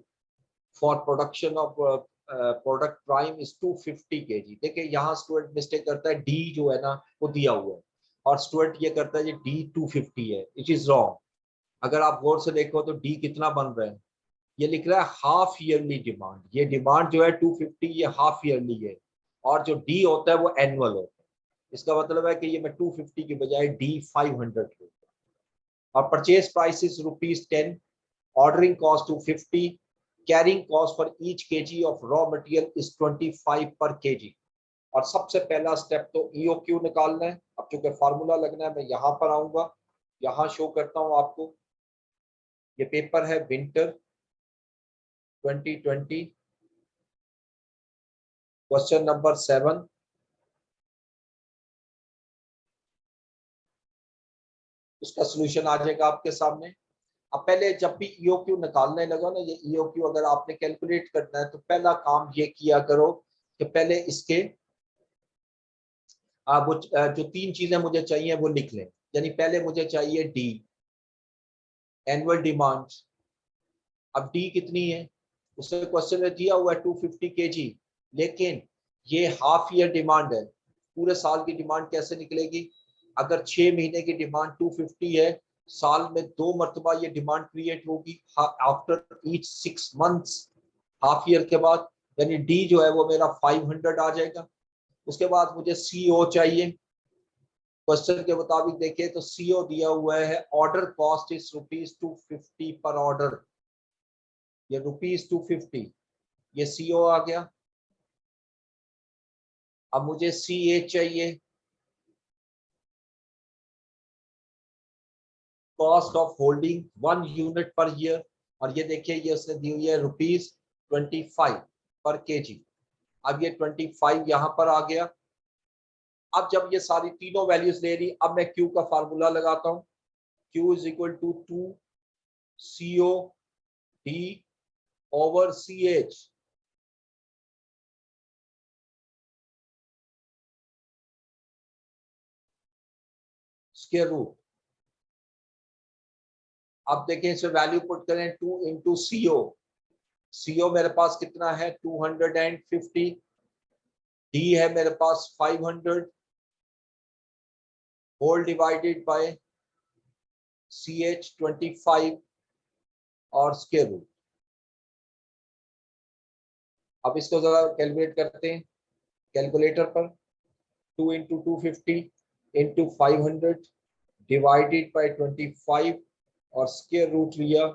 for production of product prime is 250 kg। देखिए यहाँ स्टूडेंट मिस्टेक करता है, डी जो है ना वो दिया हुआ है और स्टूडेंट ये करता है डी 250 है, इट इज रॉन्ग। अगर आप गौर से देखो तो डी कितना बन रहा है, ये लिख रहा है हाफ ईयरली डिमांड। ये डिमांड जो है 250 ये हाफ ईयरली है और जो डी होता है वो एनुअल होता है। इसका मतलब है कि ये मैं 250 की बजाय डी 500 लूंगा। और purchase price is ₹10, ordering cost 250, carrying cost for each kg of raw material is 25 per kg। और सबसे पहला स्टेप तो ईओक्यू निकालना है। अब चूंकि फार्मूला लगना है मैं यहाँ पर आऊंगा, यहाँ शो करता हूँ आपको। ये पेपर है विंटर 2020 क्वेश्चन नंबर 7। उसका सोल्यूशन आ जाएगा आपके सामने। अब पहले जब भी ईओक्यू निकालने लगा ना, ये ईओक्यू अगर आपने कैलकुलेट करना है तो पहला काम ये किया करो कि पहले इसके वो जो तीन चीजें मुझे चाहिए वो लिख लें। यानी पहले मुझे चाहिए डी, एनुअल डिमांड। अब डी कितनी है, उसने क्वेश्चन में दिया हुआ है 250 केजी, लेकिन ये हाफ ईयर डिमांड है, पूरे साल की डिमांड कैसे निकलेगी? अगर 6 महीने की डिमांड 250 है, साल में 2 मरतबा ये डिमांड क्रिएट होगी after each 6 months, half year के बाद। यानी डी जो है वो मेरा 500 आ जाएगा। उसके बाद मुझे सीओ चाहिए। क्वेश्चन के मुताबिक देखिए तो सीओ दिया हुआ है, ऑर्डर कॉस्ट इज ₹250 पर ऑर्डर, ये ₹250, ये सीओ आ गया। अब मुझे सी ए चाहिए, cost of holding 1 unit per year, और ये देखिए ये उसने दी हुई है ₹25 पर केजी। अब ये 25 यहाँ पर आ गया। अब जब ये सारी तीनों वैल्यूज ले रही, अब मैं क्यू का फार्मूला लगाता हूँ। Q is equal to 2 CO D over CH। Square root. अब देखें इसमें वैल्यू पुट करें, 2 इंटू सीओ। सीओ मेरे पास कितना है 250, डी है मेरे पास 500, होल डिवाइडेड बाय CH 25 और स्क्वायर रूट। अब इसको जरा कैलकुलेट करते हैं कैलकुलेटर पर। 2 इंटू 250 इंटू 500 डिवाइडेड बाय 25 और स्क्वायर रूट लिया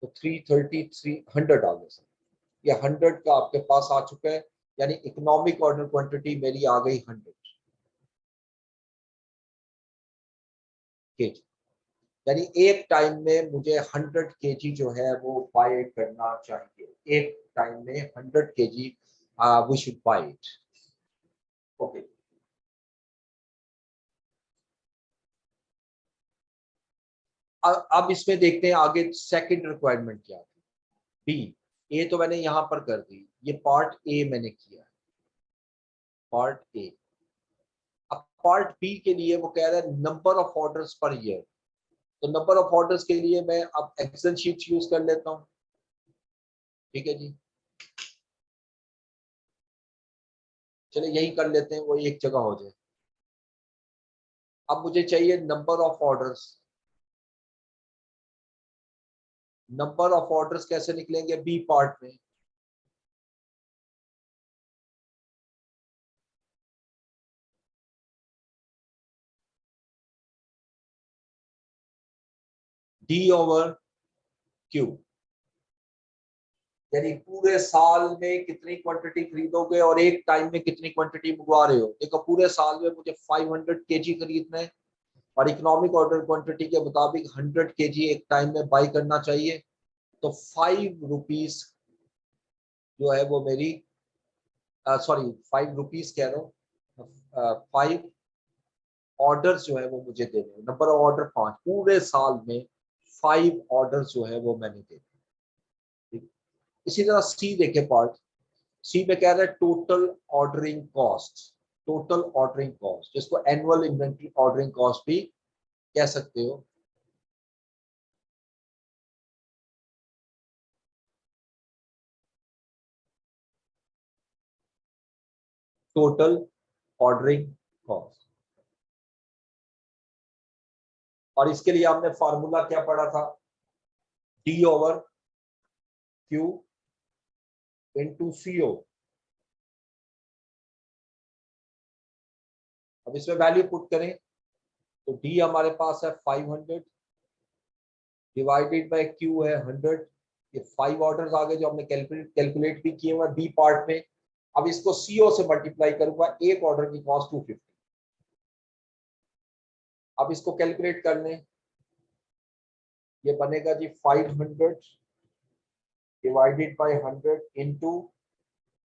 तो 330 आ गया। ये 100 का आपके पास आ चुका है, यानी इकोनॉमिक ऑर्डर क्वांटिटी मेरी आ गई 100 केजी। यानी एक टाइम में मुझे 100 केजी जो है वो बाय करना चाहिए। एक टाइम में 100 KG we should buy it. Okay, अब इसमें देखते हैं आगे सेकंड रिक्वायरमेंट क्या है। बी, ए तो मैंने यहां पर कर दी, ये पार्ट ए मैंने किया है, पार्ट ए। अब पार्ट बी के लिए वो कह रहा है number of orders per year. तो नंबर ऑफ ऑर्डर्स के लिए मैं अब एक्सेल शीट यूज कर लेता हूँ। ठीक है जी, चलिए यही कर लेते हैं, वो एक जगह हो जाए। अब मुझे चाहिए number of orders. Number of orders कैसे निकलेंगे बी पार्ट में? D over Q. यानी पूरे साल में कितनी क्वांटिटी खरीदोगे और एक टाइम में कितनी क्वांटिटी मंगवा रहे हो। देखो पूरे साल में मुझे 500 केजी खरीदना है और इकोनॉमिक ऑर्डर क्वांटिटी के मुताबिक 100 केजी एक टाइम में बाई करना चाहिए। तो ₹5 जो है वो मेरी, सॉरी ₹5 कह रहा हूँ, 5 ऑर्डर्स जो है वो मुझे देने हैं। नंबर ऑफ ऑर्डर 5, पूरे साल में 5 ऑर्डर्स जो है वो मैंने देने। ठीक। इसी तरह सी देखे पार्ट, सी में कह रहा है total ordering cost. Total ordering cost जिसको एनुअल इन्वेंट्री ऑर्डरिंग कॉस्ट भी कह सकते हो। टोटल ऑर्डरिंग कॉस्ट, और इसके लिए आपने फॉर्मूला क्या पढ़ा था? D over Q into CO. अब इसमें वैल्यू पुट करें तो डी हमारे पास है 500 डिवाइडेड बाय क्यू है 100। ये 5 ऑर्डर्स आ गए जो हमने कैलकुलेट भी किए हुए बी पार्ट में। अब इसको सीओ से मल्टीप्लाई करूंगा, एक ऑर्डर की कॉस्ट 250। अब इसको कैलकुलेट कर लें, ये बनेगा जी 500 डिवाइडेड बाय 100 इंटू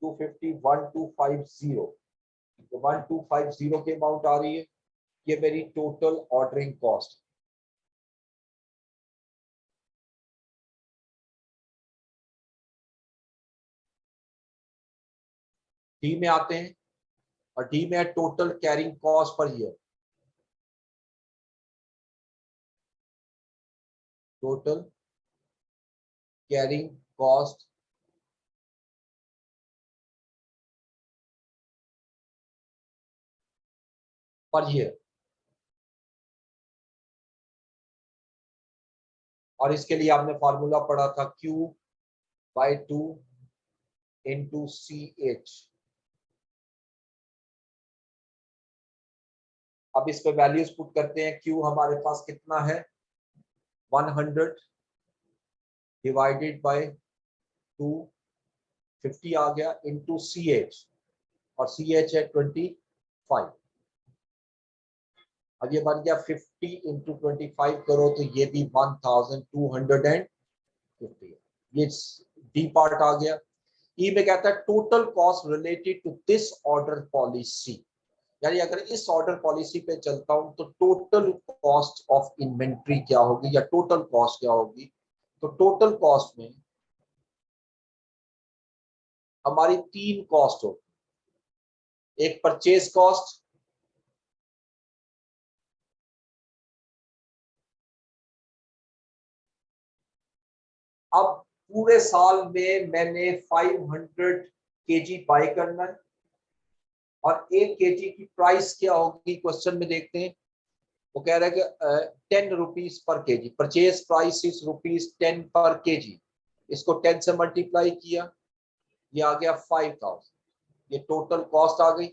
250, 1250। तो 1250 की अमाउंट आ रही है, ये मेरी टोटल ऑर्डरिंग कॉस्ट। डी में आते हैं और डी में है total carrying cost per year, total carrying cost per year, और इसके लिए आपने फॉर्मूला पढ़ा था Q/2 इंटू CH। अब इस पे वैल्यूज पुट करते हैं। Q हमारे पास कितना है, 100 डिवाइडेड बाय 250 आ गया, इंटू CH, और CH है 25। अब ये बन गया 50 इंटू 25 करो तो ये भी 1250। ये डी पार्ट आ गया। ई में कहता है total cost related to this order policy, यानी अगर इस ऑर्डर पॉलिसी पे चलता हूं तो टोटल कॉस्ट ऑफ इन्वेंट्री क्या होगी या टोटल कॉस्ट क्या होगी। तो टोटल कॉस्ट में हमारी तीन कॉस्ट होगी, एक परचेज कॉस्ट, अब पूरे साल में मैंने 500 केजी बाय करना है और 1 केजी की प्राइस क्या होगी क्वेश्चन में देखते हैं। वो कह रहा है कि 10 rupees per KG, purchase price is ₹10 पर केजी, इसको 10 से मल्टीप्लाई किया, ये आ गया 5000, ये टोटल कॉस्ट आ गई।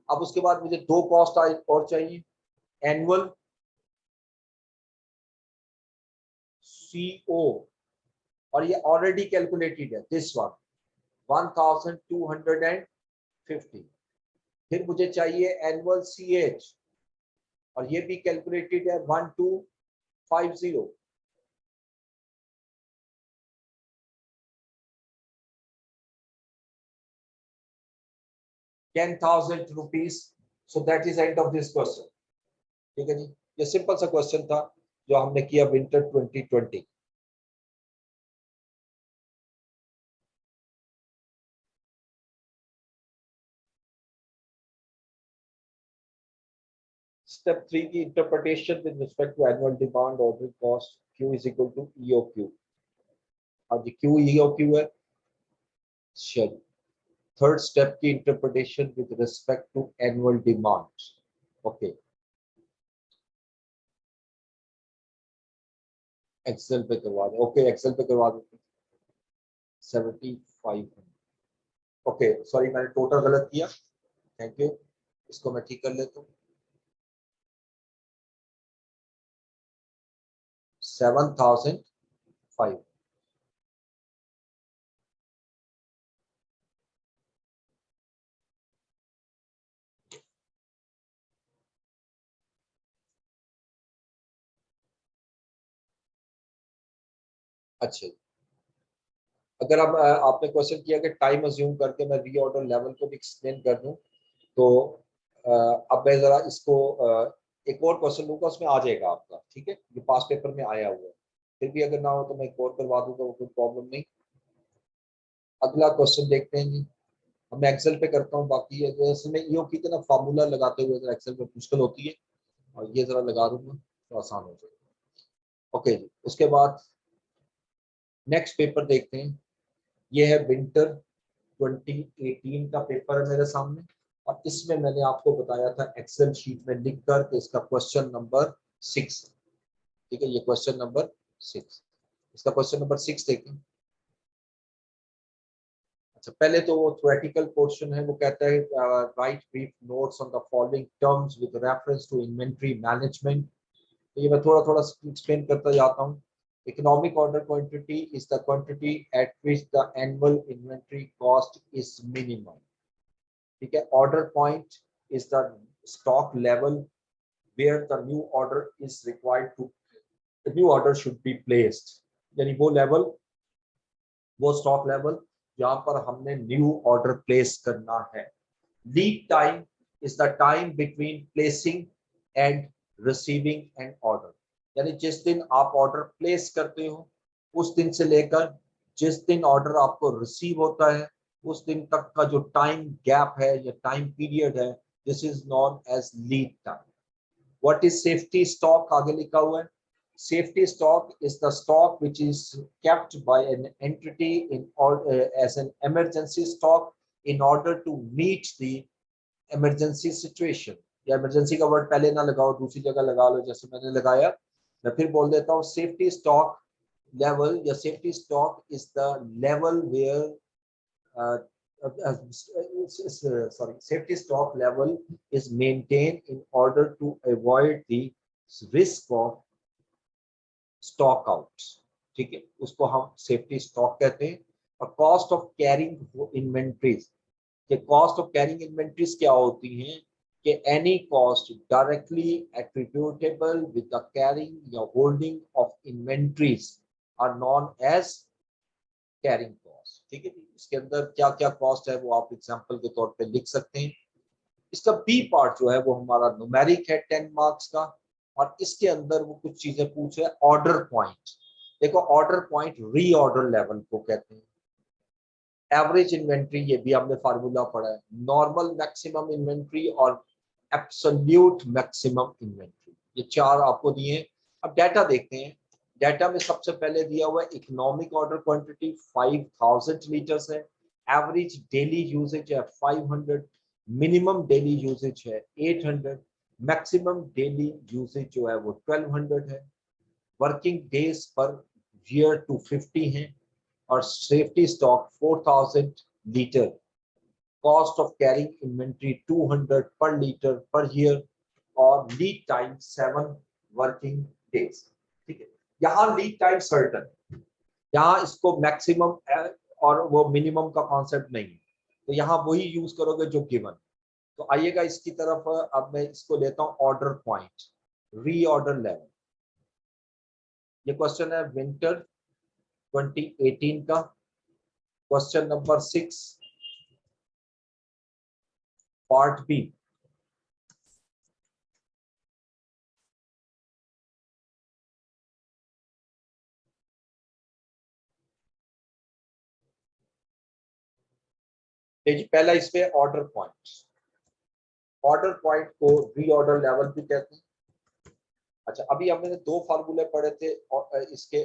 अब उसके बाद मुझे दो कॉस्ट और चाहिए, एनुअल CO, और ये ऑलरेडी कैलकुलेटेड है, दिस वन 1250। फिर मुझे चाहिए एनुअल CH, और ये भी कैलकुलेटेड है 1250। 10,000 rupees. So that is end of this question. ठीक है जी, ये सिंपल सा क्वेश्चन था जो हमने किया विंटर 2020। स्टेप 3 की interpretation with respect to annual demand order cost Q is equal to EOQ। अब Q EOQ है। चलिए थर्ड स्टेप की interpretation with respect to annual demand. Okay, Excel पे करवा दे। ओके, एक्सेल पे करवा देते 7500। ओके सॉरी, मैंने टोटल गलत किया, थैंक यू, इसको मैं ठीक कर लेता हूँ। 7005। अच्छा, अगर अब आपने क्वेश्चन किया कि टाइम अज्यूम करके मैं रीऑर्डर लेवल को भी एक्सप्लेन कर दूं, तो अब मैं जरा इसको एक और क्वेश्चन लूंगा, उसमें आ जाएगा आपका, ठीक है, ये पास पेपर में आया हुआ है। फिर भी अगर ना हो तो मैं एक और करवा दूंगा, वो कोई प्रॉब्लम नहीं। अगला क्वेश्चन देखते हैं जी। अब मैं एक्सेल पे करता हूँ, बाकी है जो इसमें ईओ की तरह फार्मूला लगाते हुए अगर एक्सेल पे मुश्किल होती है, और ये जरा लगा दूंगा तो आसान हो जाएगा। ओके जी, उसके बाद नेक्स्ट पेपर देखते हैं। ये है विंटर 2018 का पेपर है मेरे सामने, और इसमें मैंने आपको बताया था एक्सेल शीट में लिख कर कि इसका क्वेश्चन नंबर 6। ठीक है, ये क्वेश्चन नंबर 6, इसका क्वेश्चन नंबर 6 देखें। अच्छा, पहले तो वो थ्योरेटिकल पोर्शन है, वो कहता है write brief notes on the following terms with reference to inventory management. तो ये मैं थोड़ा थोड़ा एक्सप्लेन करता जाता हूँ। Economic order quantity is the quantity at which the annual inventory cost is minimum. ठीक है, order point is the stock level where the new order is required to, the new order should be placed, यानी वो level, वो stock level जहां पर हमने new order place करना है। Lead time is the time between placing and receiving N order, यानी जिस दिन आप ऑर्डर प्लेस करते हो उस दिन से लेकर जिस दिन ऑर्डर आपको रिसीव होता है, उस दिन तक का जो टाइम गैप है या टाइम पीरियड है, this is known as lead time. What is safety stock, आगे लिखा हुआ है, safety stock is the stock which is kept by an entity in or as an emergency stock in order to meet the emergency situation। या emergency का word पहले ना लगाओ, दूसरी जगह लगा लो जैसे मैंने लगाया। मैं फिर बोल देता हूँ, सेफ्टी स्टॉक लेवल या safety stock is the level where safety stock level is maintained in order to avoid the risk of stock out. ठीक है, उसको हम सेफ्टी स्टॉक कहते हैं। और कॉस्ट ऑफ कैरिंग इन्वेंट्रीज, कि कॉस्ट ऑफ कैरिंग इन्वेंट्रीज क्या होती हैं, कि any cost directly attributable with the carrying या holding of inventories are known as carrying cost. ठीक है, इसके अंदर क्या क्या कॉस्ट है वो आप एग्जांपल के तौर पे लिख सकते हैं। इसका बी पार्ट जो है वो हमारा न्यूमेरिक है 10 मार्क्स का, और इसके अंदर वो कुछ चीजें पूछ रहे हैं। ऑर्डर पॉइंट, देखो ऑर्डर पॉइंट रीऑर्डर लेवल को कहते हैं। एवरेज इन्वेंट्री, ये भी हमने फार्मूला पढ़ा है, नॉर्मल मैक्सिमम इन्वेंट्री और एब्सोल्यूट मैक्सिमम इन्वेंट्री, ये चार आपको दिए हैं। अब डाटा देखते हैं। डाटा में सबसे पहले दिया हुआ है इकोनॉमिक ऑर्डर क्वांटिटी 5000 लीटर्स है, एवरेज डेली यूजेज है 500, मिनिमम डेली यूजेज है 800, मैक्सिमम डेली यूसेज जो है वो 1200 है, वर्किंग डेज पर ईयर 250 है, और safety stock 4000 litre, cost of carrying inventory 200 पर लीटर पर ईयर, और लीड टाइम 7 वर्किंग डेज। ठीक है, यहाँ लीड टाइम सर्टन, यहाँ इसको मैक्सिमम और वो मिनिमम का कॉन्सेप्ट नहीं है, तो यहाँ वही यूज करोगे जो गिवन। तो आइएगा इसकी तरफ, अब मैं इसको लेता हूं ऑर्डर पॉइंट, रीऑर्डर लेवल। ये क्वेश्चन है विंटर 2018 का, क्वेश्चन नंबर 6 पार्ट बी। देखिए पहला इसमें ऑर्डर पॉइंट, ऑर्डर पॉइंट को रीऑर्डर लेवल भी कहते हैं। अच्छा, अभी हमने दो फार्मूले पढ़े थे और इसके,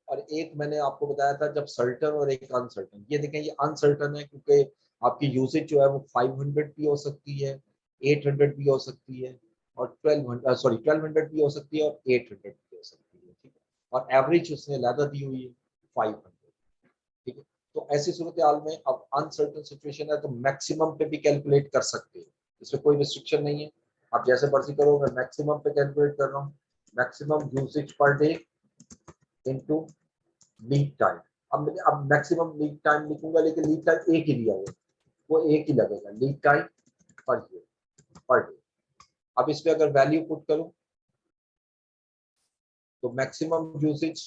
और एक मैंने आपको बताया था जब सर्टन और एक अनसर्टन। ये देखें, ये अनसर्टन है क्योंकि आपकी यूसेज जो है वो 500 भी हो सकती है, 800 भी हो सकती है, और 1200 भी हो सकती है, और 800 भी हो सकती है। ठीक है, और एवरेज उसने लादा दी हुई है 500। ठीक है, तो ऐसी सूरत हाल में अब अनसर्टन सिचुएशन है तो मैक्सिमम पे भी कैलकुलेट कर सकते हैं, इसमें कोई रिस्ट्रिक्शन नहीं है। आप जैसे मर्जी करो, मैं मैक्सिमम पे कैलकुलेट कर रहा हूँ, maximum usage per day into lead time. अब मैक्सिमम लीड टाइम लिखूंगा, लेकिन लीड टाइम एक ही दिया हुआ, वो एक ही लगेगा, lead time per day per day. अब इसमें अगर वैल्यू पुट करूं तो मैक्सिमम यूसेज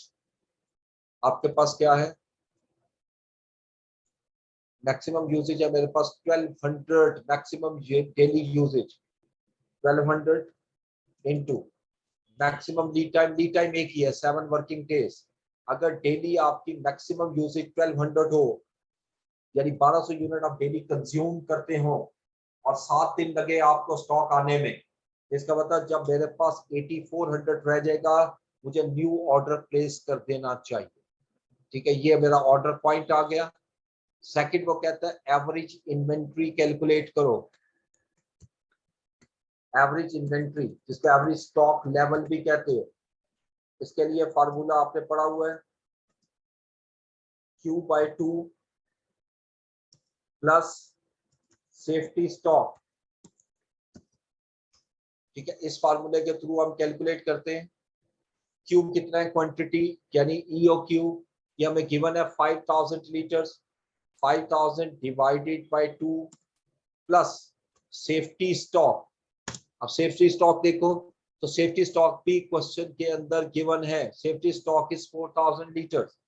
आपके पास क्या है, मैक्सिमम यूसेज है मेरे पास 1200, maximum daily usage 1200 into maximum lead time एक ही है 7 वर्किंग डेज। अगर डेली आपकी मैक्सिमम यूसेज 1200 हो, यानी 1200 यूनिट आप डेली कंज्यूम करते हो, और 7 दिन लगे आपको स्टॉक आने में, इसका मतलब जब मेरे पास 8400 रह जाएगा, मुझे न्यू ऑर्डर प्लेस कर देना चाहिए। ठीक है, ये मेरा ऑर्डर पॉइंट आ गया। सेकंड वो कहता है एवरेज इन्वेंट्री कैलकुलेट करो, एवरेज इन्वेंट्री जिसको एवरेज स्टॉक लेवल भी कहते हो। इसके लिए फार्मूला आपने पढ़ा हुआ है, Q/2 प्लस सेफ्टी स्टॉक। ठीक है, इस फार्मूले के थ्रू हम कैलकुलेट करते हैं क्यू कितना है, क्वांटिटी यानी ईओ क्यू, ये हमें गिवन है 5000 litres, 5000 divided by 2 plus safety stock. अब सेफ्टी स्टॉक देखो, तो सेफ्टी स्टॉक भी क्वेश्चन के अंदर गिवन है, सेफ्टी स्टॉक इज 4000 लीटर्स।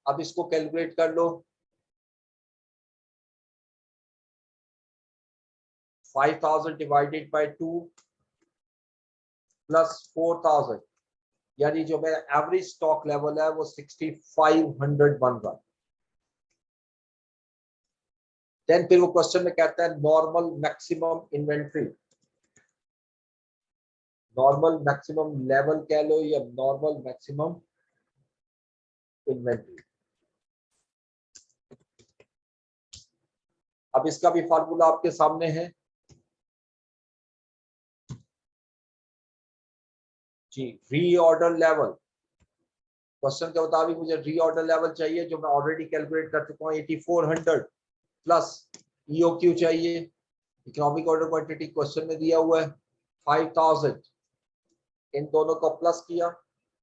अब इसको कैलकुलेट कर लो, 5000 डिवाइडेड बाय 2 प्लस 4000, यानी जो मेरा एवरेज स्टॉक लेवल है वो 6500 बन रहा है। देन फिर वो क्वेश्चन में कहता है normal maximum inventory, normal maximum level कह लो या नॉर्मल मैक्सिमम इन्वेंट्री। अब इसका भी फार्मूला आपके सामने है जी, रीऑर्डर लेवल। क्वेश्चन के मुताबिक मुझे रीऑर्डर लेवल चाहिए जो मैं ऑलरेडी कैलकुलेट कर चुका हूँ, 8400 प्लस ईओक्यू चाहिए, इकोनॉमिक ऑर्डर क्वांटिटी क्वेश्चन में दिया हुआ है 5000, इन दोनों को प्लस किया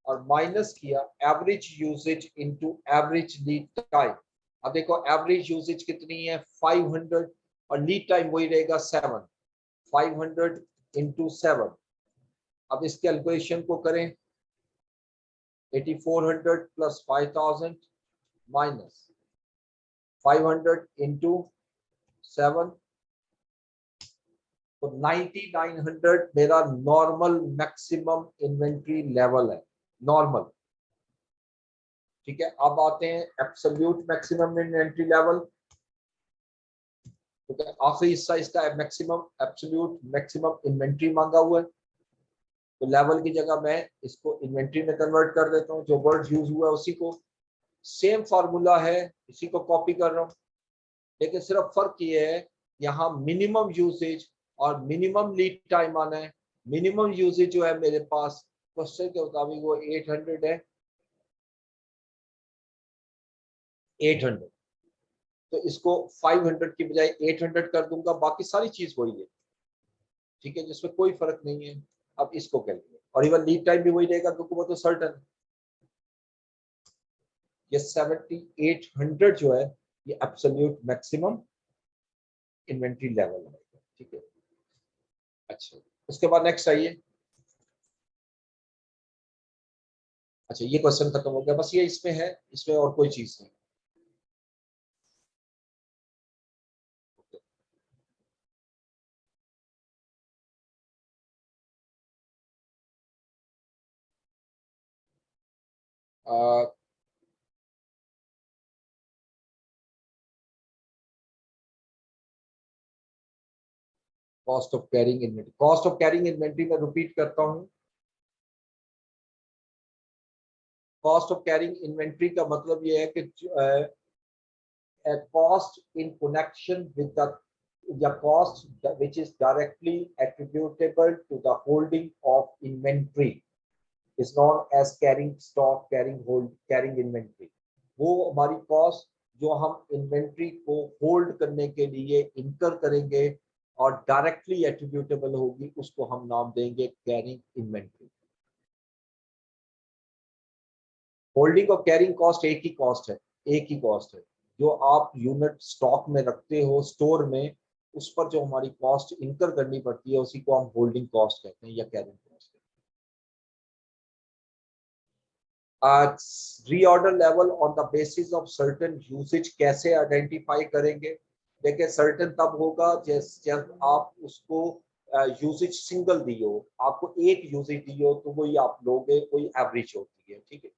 और माइनस किया average usage into average lead time. अब देखो एवरेज यूसेज कितनी है 500 और लीड टाइम वही रहेगा 7, 500 इंटू 7। अब इस कैलकुलेशन को करें 8400 प्लस 5000 माइनस 500 इंटू 7, तो 9900 मेरा नॉर्मल मैक्सिमम इन्वेंट्री लेवल है, नॉर्मल। ठीक है, अब आते हैं एब्सोल्यूट मैक्सिमम इन्वेंट्री लेवल। ठीक है, आखिरी हिस्सा इसका मैक्सिमम एब्सोल्यूट मैक्सिमम इन्वेंट्री मांगा हुआ है, तो लेवल की जगह मैं इसको इन्वेंट्री में कन्वर्ट कर देता हूँ, जो वर्ड यूज हुआ है उसी को, सेम फार्मूला है, इसी को कॉपी कर रहा हूँ, लेकिन सिर्फ फर्क ये है यहाँ मिनिमम यूसेज और मिनिमम लीड टाइम आना है। मिनिमम यूसेज जो है मेरे पास क्वेश्चन के मुताबिक वो 800 है, 800, तो इसको 500 की बजाय 800 कर दूंगा, बाकी सारी चीज वही है। ठीक है, जिसमें कोई फर्क नहीं है। अब इसको कैलकुलेट, और इवन लीड टाइम भी वही रहेगा क्योंकि वो तो सर्टन। ये 7800 जो है ये एब्सोल्यूट मैक्सिमम इन्वेंट्री लेवल है। ठीक है, अच्छा उसके बाद नेक्स्ट आइए। अच्छा ये क्वेश्चन खत्म हो गया, बस ये इसमें है, इसमें और कोई चीज नहीं। Cost of carrying inventory, cost of carrying inventory में रिपीट करता हूँ, कॉस्ट ऑफ कैरिंग इन्वेंट्री का मतलब ये है कि cost in connection with the cost which is directly attributable to the holding of inventory is known as carrying stock, carrying inventory। वो हमारी कॉस्ट जो हम इन्वेंट्री को होल्ड करने के लिए इनकर करेंगे और डायरेक्टली एट्रीब्यूटेबल होगी, उसको हम नाम देंगे कैरिंग इन्वेंट्री। होल्डिंग और कैरिंग कॉस्ट एक ही कॉस्ट है, एक ही कॉस्ट है। जो आप यूनिट स्टॉक में रखते हो स्टोर में, उस पर जो हमारी कॉस्ट इनकर करनी पड़ती है उसी को हम होल्डिंग कॉस्ट कहते हैं या कैरिंग कॉस्ट कहते हैं। Reorder level on the basis of certain usage कैसे आइडेंटिफाई करेंगे? देखिए सर्टेन तब होगा जब आप उसको यूसेज सिंगल दियो, आपको एक यूसेज दियो तो वही आप लोगे, कोई एवरेज होती है। ठीक है,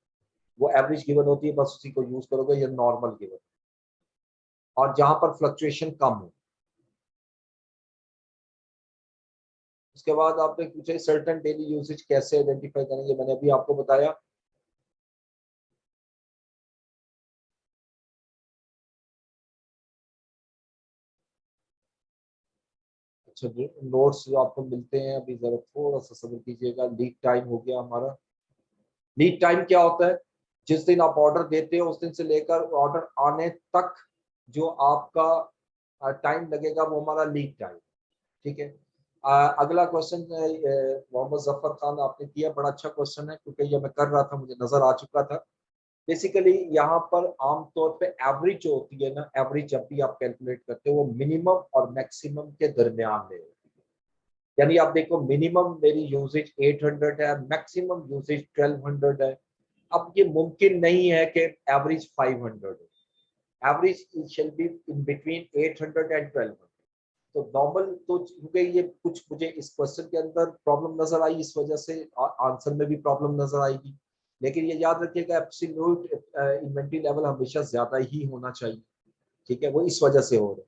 वो एवरेज गिवन होती है, बस उसी को यूज करोगे, या नॉर्मल गिवन, और जहां पर फ्लक्चुएशन कम हो। उसके बाद आपने पूछा सर्टेन डेली यूसेज कैसे आइडेंटिफाई करेंगे, मैंने अभी आपको बताया। अच्छा नोट्स जो आपको मिलते हैं अभी जरा थोड़ा सा सब्र कीजिएगा। लीड टाइम हो गया हमारा। लीड टाइम क्या होता है? जिस दिन आप ऑर्डर देते हो उस दिन से लेकर ऑर्डर आने तक जो आपका टाइम लगेगा वो हमारा लीड टाइम। ठीक है, अगला क्वेश्चन मोहम्मद जफर खान आपने किया, बड़ा अच्छा क्वेश्चन है क्योंकि ये मैं कर रहा था, मुझे नजर आ चुका था। बेसिकली यहाँ पर आमतौर पे एवरेज जो होती है ना, एवरेज जब भी आप कैलकुलेट करते हो वो मिनिमम और मैक्सिमम के दरमियान में होती है। यानी आप देखो मिनिमम मेरी यूसेज 800 है, मैक्सिमम यूसेज 1200 है। अब ये मुमकिन नहीं है कि एवरेज 500 है, average shall be in between 800 and 1200। तो नॉर्मल तो क्योंकि ये कुछ मुझे इस क्वेश्चन के अंदर प्रॉब्लम नजर आई, इस वजह से आंसर में भी प्रॉब्लम नजर आएगी। लेकिन ये याद रखिएगा एब्सोल्यूट इन्वेंट्री लेवल हमेशा ज्यादा ही होना चाहिए। ठीक है, वो इस वजह से हो रहा है।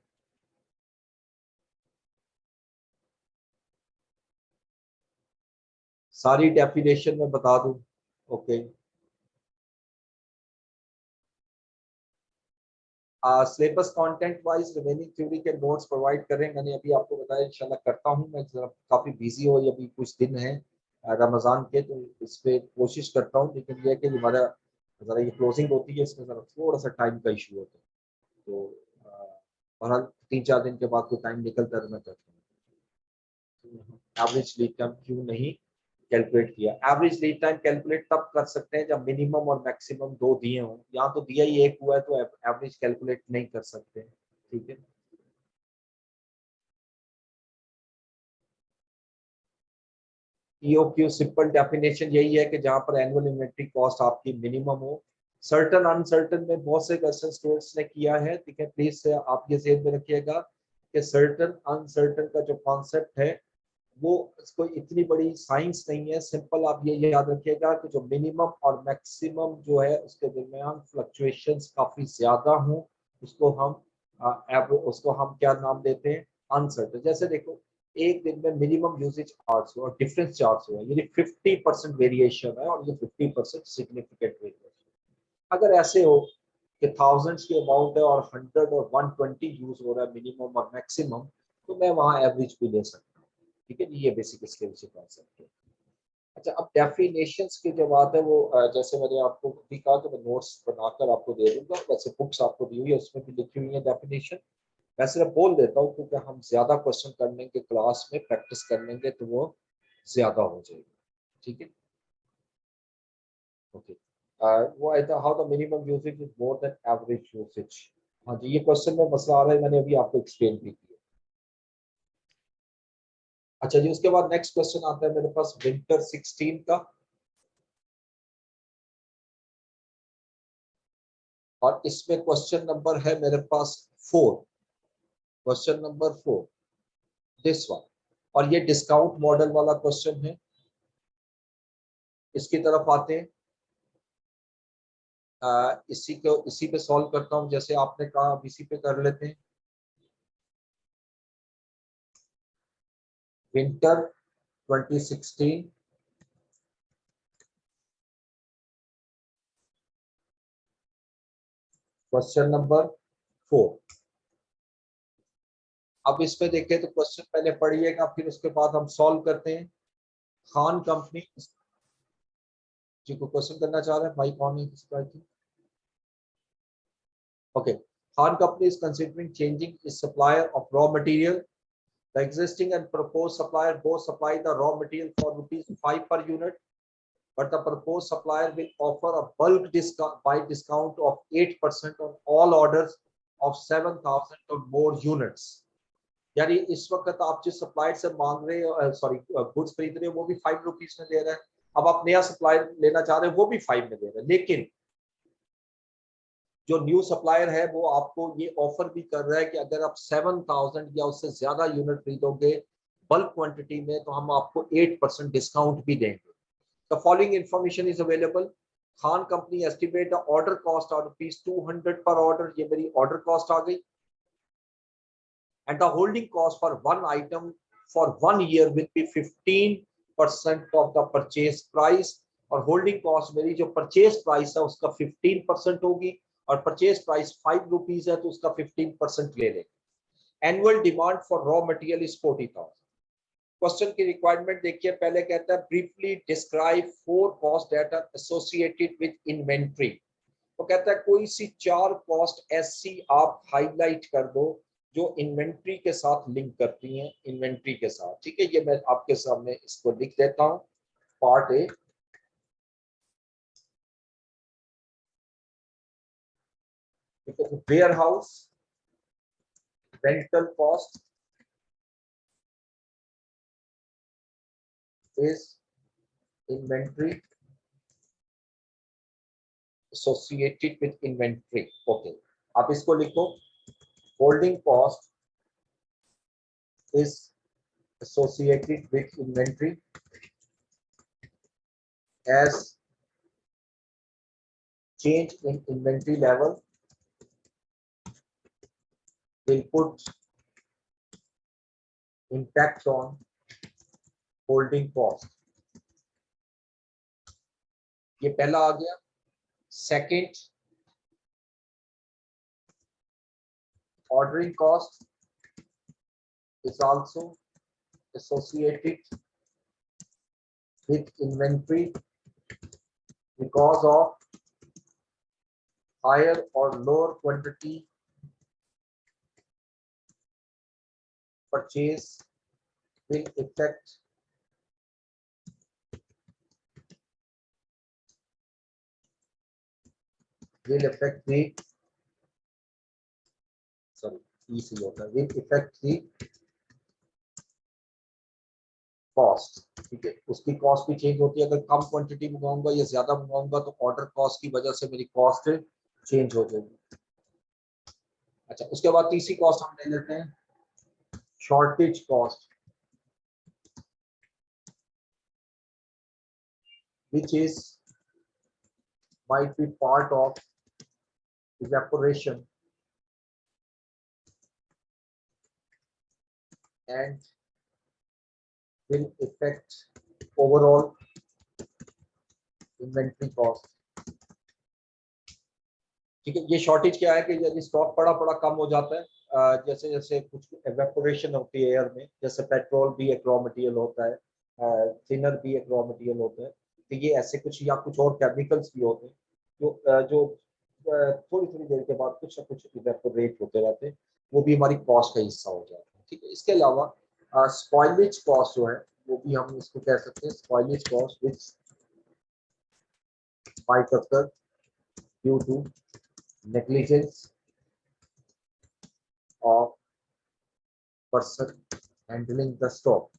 सारी डेफिनेशन में बता दूं? Okay, syllabus content wise remaining theory के नोट्स प्रोवाइड करें, मैंने अभी आपको बताया, इंशाल्लाह करता हूं। मैं जरा काफी बिजी हो, अभी कुछ दिन है रमजान के, तो इस पे कोशिश करता हूं, लेकिन ये है कि हमारा जरा ये क्लोजिंग होती है, इसमें जरा थोड़ा सा टाइम का इशू होता है, तो बहरहाल 3-4 दिन के बाद कोई टाइम निकलता है तो मैं करता हूँ। एवरेज लीड टाइम क्यों नहीं कैलकुलेट किया? एवरेज लीड टाइम कैलकुलेट तब कर सकते हैं जब मिनिमम और मैक्सिमम दो दिए हों, यहाँ तो दिया ही एक हुआ है, तो एवरेज कैलकुलेट नहीं कर सकते। ठीक है, ईओक्यू सिंपल डेफिनेशन यही है कि जहां पर एनुअल इन्वेंट्री कॉस्ट आपकी मिनिमम हो। सर्टन अनसर्टन में बहुत से क्वेश्चन स्टूडेंट्स ने किया है, ठीक है, प्लीज आप ये ध्यान में रखिएगा कि सर्टन अनसर्टन का जो कॉन्सेप्ट है वो कोई इतनी बड़ी साइंस नहीं है। सिंपल आप ये याद रखिएगा कि जो मिनिमम और मैक्सिमम जो है उसके दरमियान फ्लक्चुएशंस काफी ज्यादा हों, उसको हम उसको हम क्या नाम देते हैं? अनसर्टन। जैसे देखो, एक दिन में मिनिमम यूजेज आवर्स हो और डिफरेंस चार्ज हो, यानी 50% वेरिएशन है, और ये 50% सिग्निफिकेंट वेरिएशन। अगर ऐसे हो कि थाउजेंड्स की अमाउंट है और 100 और 120 यूज हो रहा है मिनिमम और मैक्सिमम, तो मैं वहां एवरेज भी ले सकता हूँ। ठीक है, ये बेसिक इसके विषय कॉन्सेप्ट है। अच्छा, अब डेफिनेशंस की जो बात है वो जैसे मैंने आपको भी कहा कि मैं नोट्स बनाकर आपको दे दूंगा, वैसे बुक्स आपको दी हुई है, उसमें भी लिखी हुई है डेफिनेशन। वैसे मैं बोल देता हूँ क्योंकि हम ज्यादा क्वेश्चन कर लेंगे क्लास में, प्रैक्टिस कर लेंगे तो वो ज्यादा हो जाएगी। ठीक है, ओके। वो आया था, how the minimum usage is more than average usage. हाँ जी, ये क्वेश्चन में मसला आ रहा है, मैंने अभी आपको एक्सप्लेन भी किया। अच्छा जी, उसके बाद नेक्स्ट क्वेश्चन आता है मेरे पास विंटर 16 का, और इसमें क्वेश्चन नंबर है मेरे पास 4। क्वेश्चन नंबर 4, दिस वन, और ये डिस्काउंट मॉडल वाला क्वेश्चन है। इसकी तरफ आते हैं, इसी को इसी पे सॉल्व करता हूं, जैसे आपने कहा अब इसी पे कर लेते हैं। Winter 2016, question number 4। अब इसमें देखें तो क्वेश्चन पहले पढ़िएगा, फिर उसके बाद हम सॉल्व करते हैं। खान कंपनी जी को क्वेश्चन करना चाह रहे हैं, भाई कौन है किसका? Okay, Khan company is considering changing it's supplier of raw material. The existing and proposed supplier both supply the raw material for ₹5 per unit, but the proposed supplier will offer a bulk discount by discount of 8% on all orders of 7,000 or more units. यानी इस वक्त आप जिस supplier से मांग रहे हो, sorry goods खरीद रहे हो, वो भी ₹5 में दे रहा है। अब आप नया सप्लायर लेना चाह रहे हो, वो भी 5 में दे रहा है, लेकिन जो न्यू सप्लायर है वो आपको ये ऑफर भी कर रहा है कि अगर आप 7,000 या उससे ज्यादा यूनिट खरीदोगे बल्क क्वांटिटी में, तो हम आपको 8% डिस्काउंट भी देंगे। The following information is available. Khan company estimate the order cost of ₹200 पर ऑर्डर, ये मेरी ऑर्डर कॉस्ट आ गई, and the holding cost for one item for 1 year will be 15% of the purchase price. और होल्डिंग कॉस्ट मेरी जो purchase price है उसका 15% होगी, और परचेज प्राइस ₹5 है तो उसका 15% ले लेंगे। Annual demand for raw material is 40,000। Question की रिक्वायरमेंट देखिए, पहले कहता है briefly describe 4 cost that are associated with inventory. तो कहता है कोई सी 4 कॉस्ट ऐसी आप हाईलाइट कर दो जो इन्वेंट्री के साथ लिंक करती हैं, इन्वेंट्री के साथ। ठीक है, ये मैं आपके सामने इसको लिख देता हूं। Part A, warehouse rental cost is inventory associated with inventory. Okay, आप इसको लिखो, holding cost is associated with inventory as change in inventory level will put impact on holding cost. ये पहला आ गया। Second, ordering cost is also associated with inventory because of higher or lower quantity purchase will affect the will affect the cost. ठीक है, उसकी cost भी change होती है। अगर कम क्वांटिटी मंगाऊंगा या ज्यादा मंगाऊंगा तो ऑर्डर कॉस्ट की वजह से मेरी कॉस्ट चेंज हो जाएगी। अच्छा, उसके बाद तीसरी कॉस्ट हम ले लेते हैं, shortage cost, which is might be part of evaporation and will affect overall inventory cost। ठीक है, ये शॉर्टेज क्या है कि यदि स्टॉक पड़ा पड़ा कम हो जाता है, जैसे जैसे कुछ एवेपोरेशन होती है एयर में, जैसे पेट्रोल भी एक रॉ मटेरियल होता है, थिनर भी एक रॉ मटेरियल होता है, तो ये ऐसे कुछ या कुछ और केमिकल्स भी होते हैं जो थोड़ी थोड़ी देर के बाद कुछ ना कुछ इवेपोरेट होते रहते हैं, वो भी हमारी कॉस्ट का हिस्सा हो जाता है। ठीक है, इसके अलावा स्पॉइलेज कॉस्ट जो है वो भी हम इसको कह सकते हैं, spoilage cost which might occur due to negligence of person handling the stock।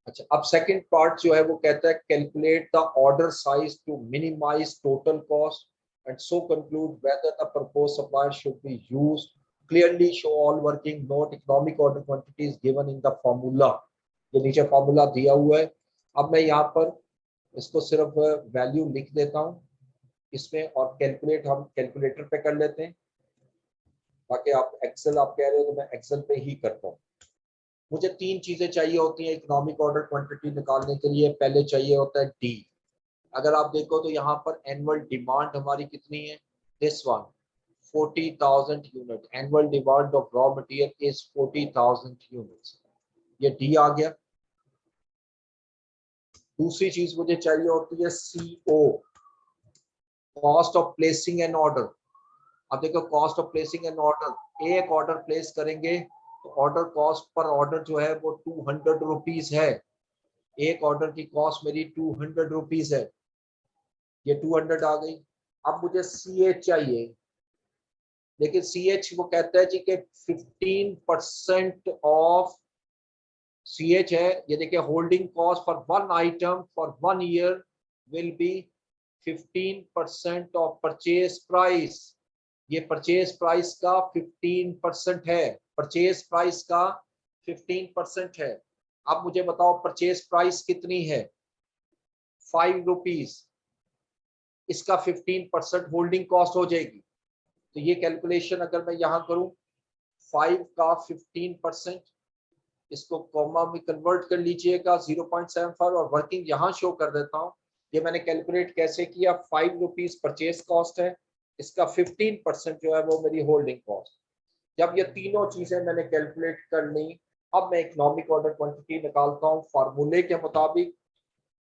अच्छा, अब सेकंड पार्ट जो है वो कहता है calculate the order size to minimise total cost and so conclude whether the proposed supplier should be used, clearly show all working note economic order quantities given in the formula. ये नीचे formula दिया हुआ है। अब मैं यहाँ पर इसको सिर्फ वैल्यू लिख देता हूँ इसमें, और कैलकुलेट हम कैलकुलेटर पे कर लेते हैं, ताकि आप एक्सेल आप कह रहे हो तो मैं एक्सेल पे ही करता हूँ। मुझे तीन चीजें चाहिए होती हैं इकोनॉमिक ऑर्डर क्वांटिटी निकालने के लिए। पहले चाहिए होता है डी। अगर आप देखो तो यहाँ पर एनुअल डिमांड हमारी कितनी है, this one 40,000 unit, annual demand of raw material is 40,000 units, ये डी आ गया। दूसरी चीज मुझे चाहिए होती है CO, cost of placing an order. अब देखो cost of placing an order, एक ऑर्डर प्लेस करेंगे तो ऑर्डर कॉस्ट पर ऑर्डर जो है वो 200 रुपीज है। एक ऑर्डर की कॉस्ट मेरी 200 रुपीज है, ये 200 आ गई। अब मुझे सी एच चाहिए, लेकिन सी एच वो कहता है जी कि 15% ऑफ सी एच है। ये देखिए, holding cost for one item for 1 year will be 15% of purchase price. ये परचेज प्राइस का 15% है, परचेज प्राइस का 15% है। अब मुझे बताओ परचेज प्राइस कितनी है, 5 रुपीज, इसका 15% होल्डिंग कॉस्ट हो जाएगी। तो ये कैलकुलेशन अगर मैं यहाँ करूँ, 5 का 15%, इसको कॉमा में कन्वर्ट कर लीजिएगा 0.75, और वर्किंग यहाँ शो कर देता हूँ। ये मैंने कैलकुलेट कैसे किया, 5 रुपीज परचेज कॉस्ट है, इसका 15% जो है वो मेरी होल्डिंग कॉस्ट। जब ये तीनों चीजें मैंने कैलकुलेट कर ली, अब मैं इकोनॉमिक ऑर्डर क्वांटिटी निकालता हूँ फार्मूले के मुताबिक,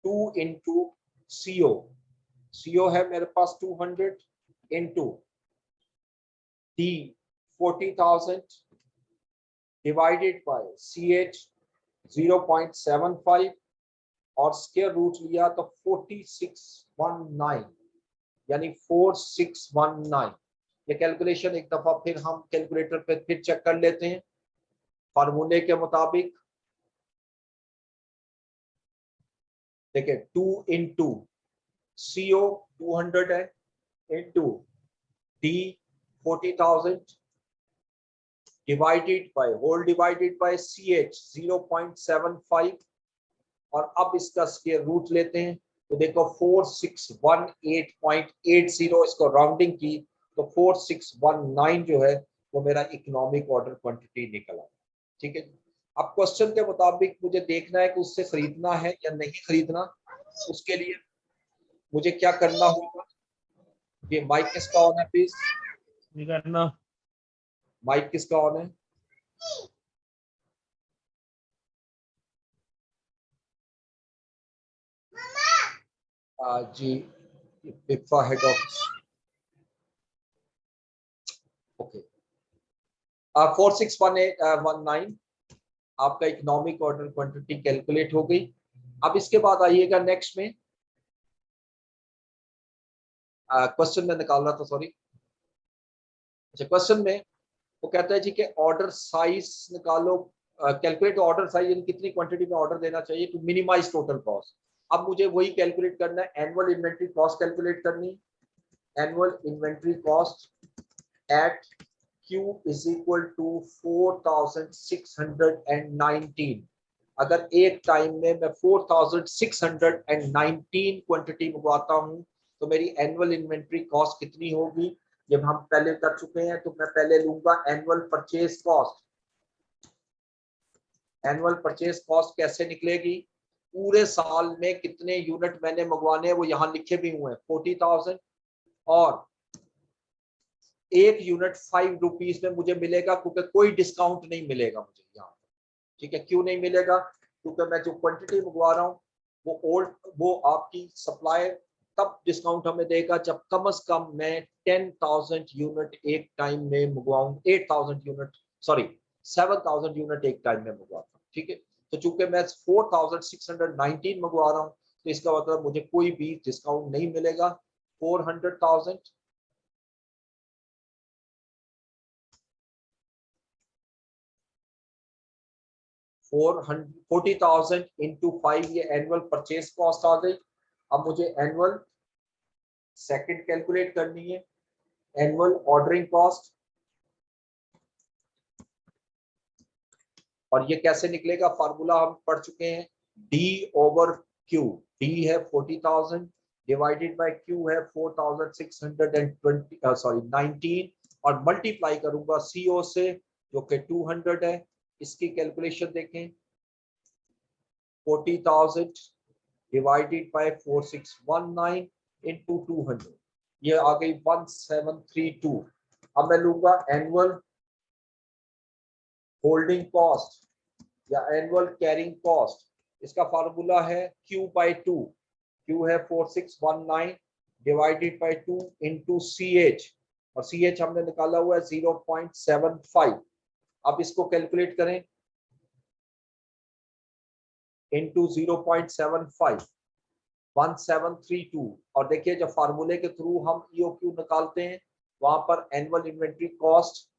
2 इंटू सीओ। सीओ है मेरे पास 200 into D 40,000 divided by C H 0.75, और स्क्वायर रूट लिया तो 4619, यानी 4619। ये कैलकुलेशन एक दफा फिर हम कैलकुलेटर पे फिर चेक कर लेते हैं। फार्मूले के मुताबिक देखिए, 2 इंटू सीओ 200 है, into D 40,000 divided by whole divided by C H 0.75, और अब इसका स्क्वायर रूट लेते हैं तो देखो 4618.80, इसको राउंडिंग की तो 4619 जो है वो मेरा इकोनॉमिक ऑर्डर क्वांटिटी निकला। ठीक है। अब क्वेश्चन के मुताबिक मुझे देखना है कि उससे खरीदना है या नहीं खरीदना। उसके लिए मुझे क्या करना होगा, ये माइक किसका ऑन है प्लीज, करना माइक किसका ऑन है। जी पिपा हेड ऑफिस, ओके। 461819 आपका इकोनॉमिक ऑर्डर क्वांटिटी कैलकुलेट हो गई। अब इसके बाद आइएगा नेक्स्ट में, क्वेश्चन में निकाल रहा था, सॉरी। अच्छा, क्वेश्चन में वो कहता है जी कि ऑर्डर साइज निकालो, कैलकुलेट ऑर्डर साइज, यानी कितनी क्वांटिटी में ऑर्डर देना चाहिए टू मिनिमाइज टोटल कॉस्ट। अब मुझे वही कैलकुलेट करना है, एनुअल इन्वेंट्री कॉस्ट कैलकुलेट करनी। Annual inventory cost at Q is equal to 4619। अगर एक टाइम में मैं 4619 क्वांटिटी मंगवाता हूं तो मेरी एनुअल इन्वेंट्री कॉस्ट कितनी होगी, जब हम पहले कर चुके हैं। तो मैं पहले लूंगा annual purchase cost. Annual purchase cost कैसे निकलेगी, पूरे साल में कितने यूनिट मैंने मंगवाने हैं वो यहाँ लिखे भी हुए हैं 40,000, और एक यूनिट 5 रुपीज में मुझे मिलेगा, क्योंकि कोई डिस्काउंट नहीं मिलेगा मुझे यहाँ। ठीक है, क्यों नहीं मिलेगा, क्योंकि मैं जो क्वांटिटी मंगवा रहा हूँ वो आपकी सप्लाई तब डिस्काउंट हमें देगा जब कम से कम मैं 10,000 यूनिट एक टाइम में मंगवाऊं, 8,000 यूनिट, सॉरी 7,000 यूनिट एक टाइम में मंगवाता हूँ। ठीक है, तो चूंकि मैं 4619 मंगवा रहा हूँ तो इसका मतलब मुझे कोई भी डिस्काउंट नहीं मिलेगा। 400,000 40,000 इंटू 5, ये एनुअल परचेज कॉस्ट आ गई। अब मुझे एनुअल सेकंड कैलकुलेट करनी है, एनुअल ऑर्डरिंग कॉस्ट, और ये कैसे निकलेगा, फार्मूला हम पढ़ चुके हैं, डी ओवर क्यू। डी है 40,000 डिवाइडेड बाय क्यू है 4620, सॉरी 19, और मल्टीप्लाई करूंगा सीओ से जो कि 200 है। इसकी कैलकुलेशन देखें, 40,000 डिवाइडेड बाय 4619 इनटू 200, ये आ गई 1732। अब मैं लूंगा एनुअल होल्डिंग कॉस्ट या एनुअल कैरिंग कॉस्ट। इसका फार्मूला है Q बाई 2, Q है 4619 डिवाइडेड बाई 2 इंटू CH, और CH हमने निकाला हुआ है 0.75। अब इसको कैलकुलेट करें, इंटू 0.75 1732, और देखिए जब फार्मूले के थ्रू हम EOQ निकालते हैं वहां पर annual inventory cost,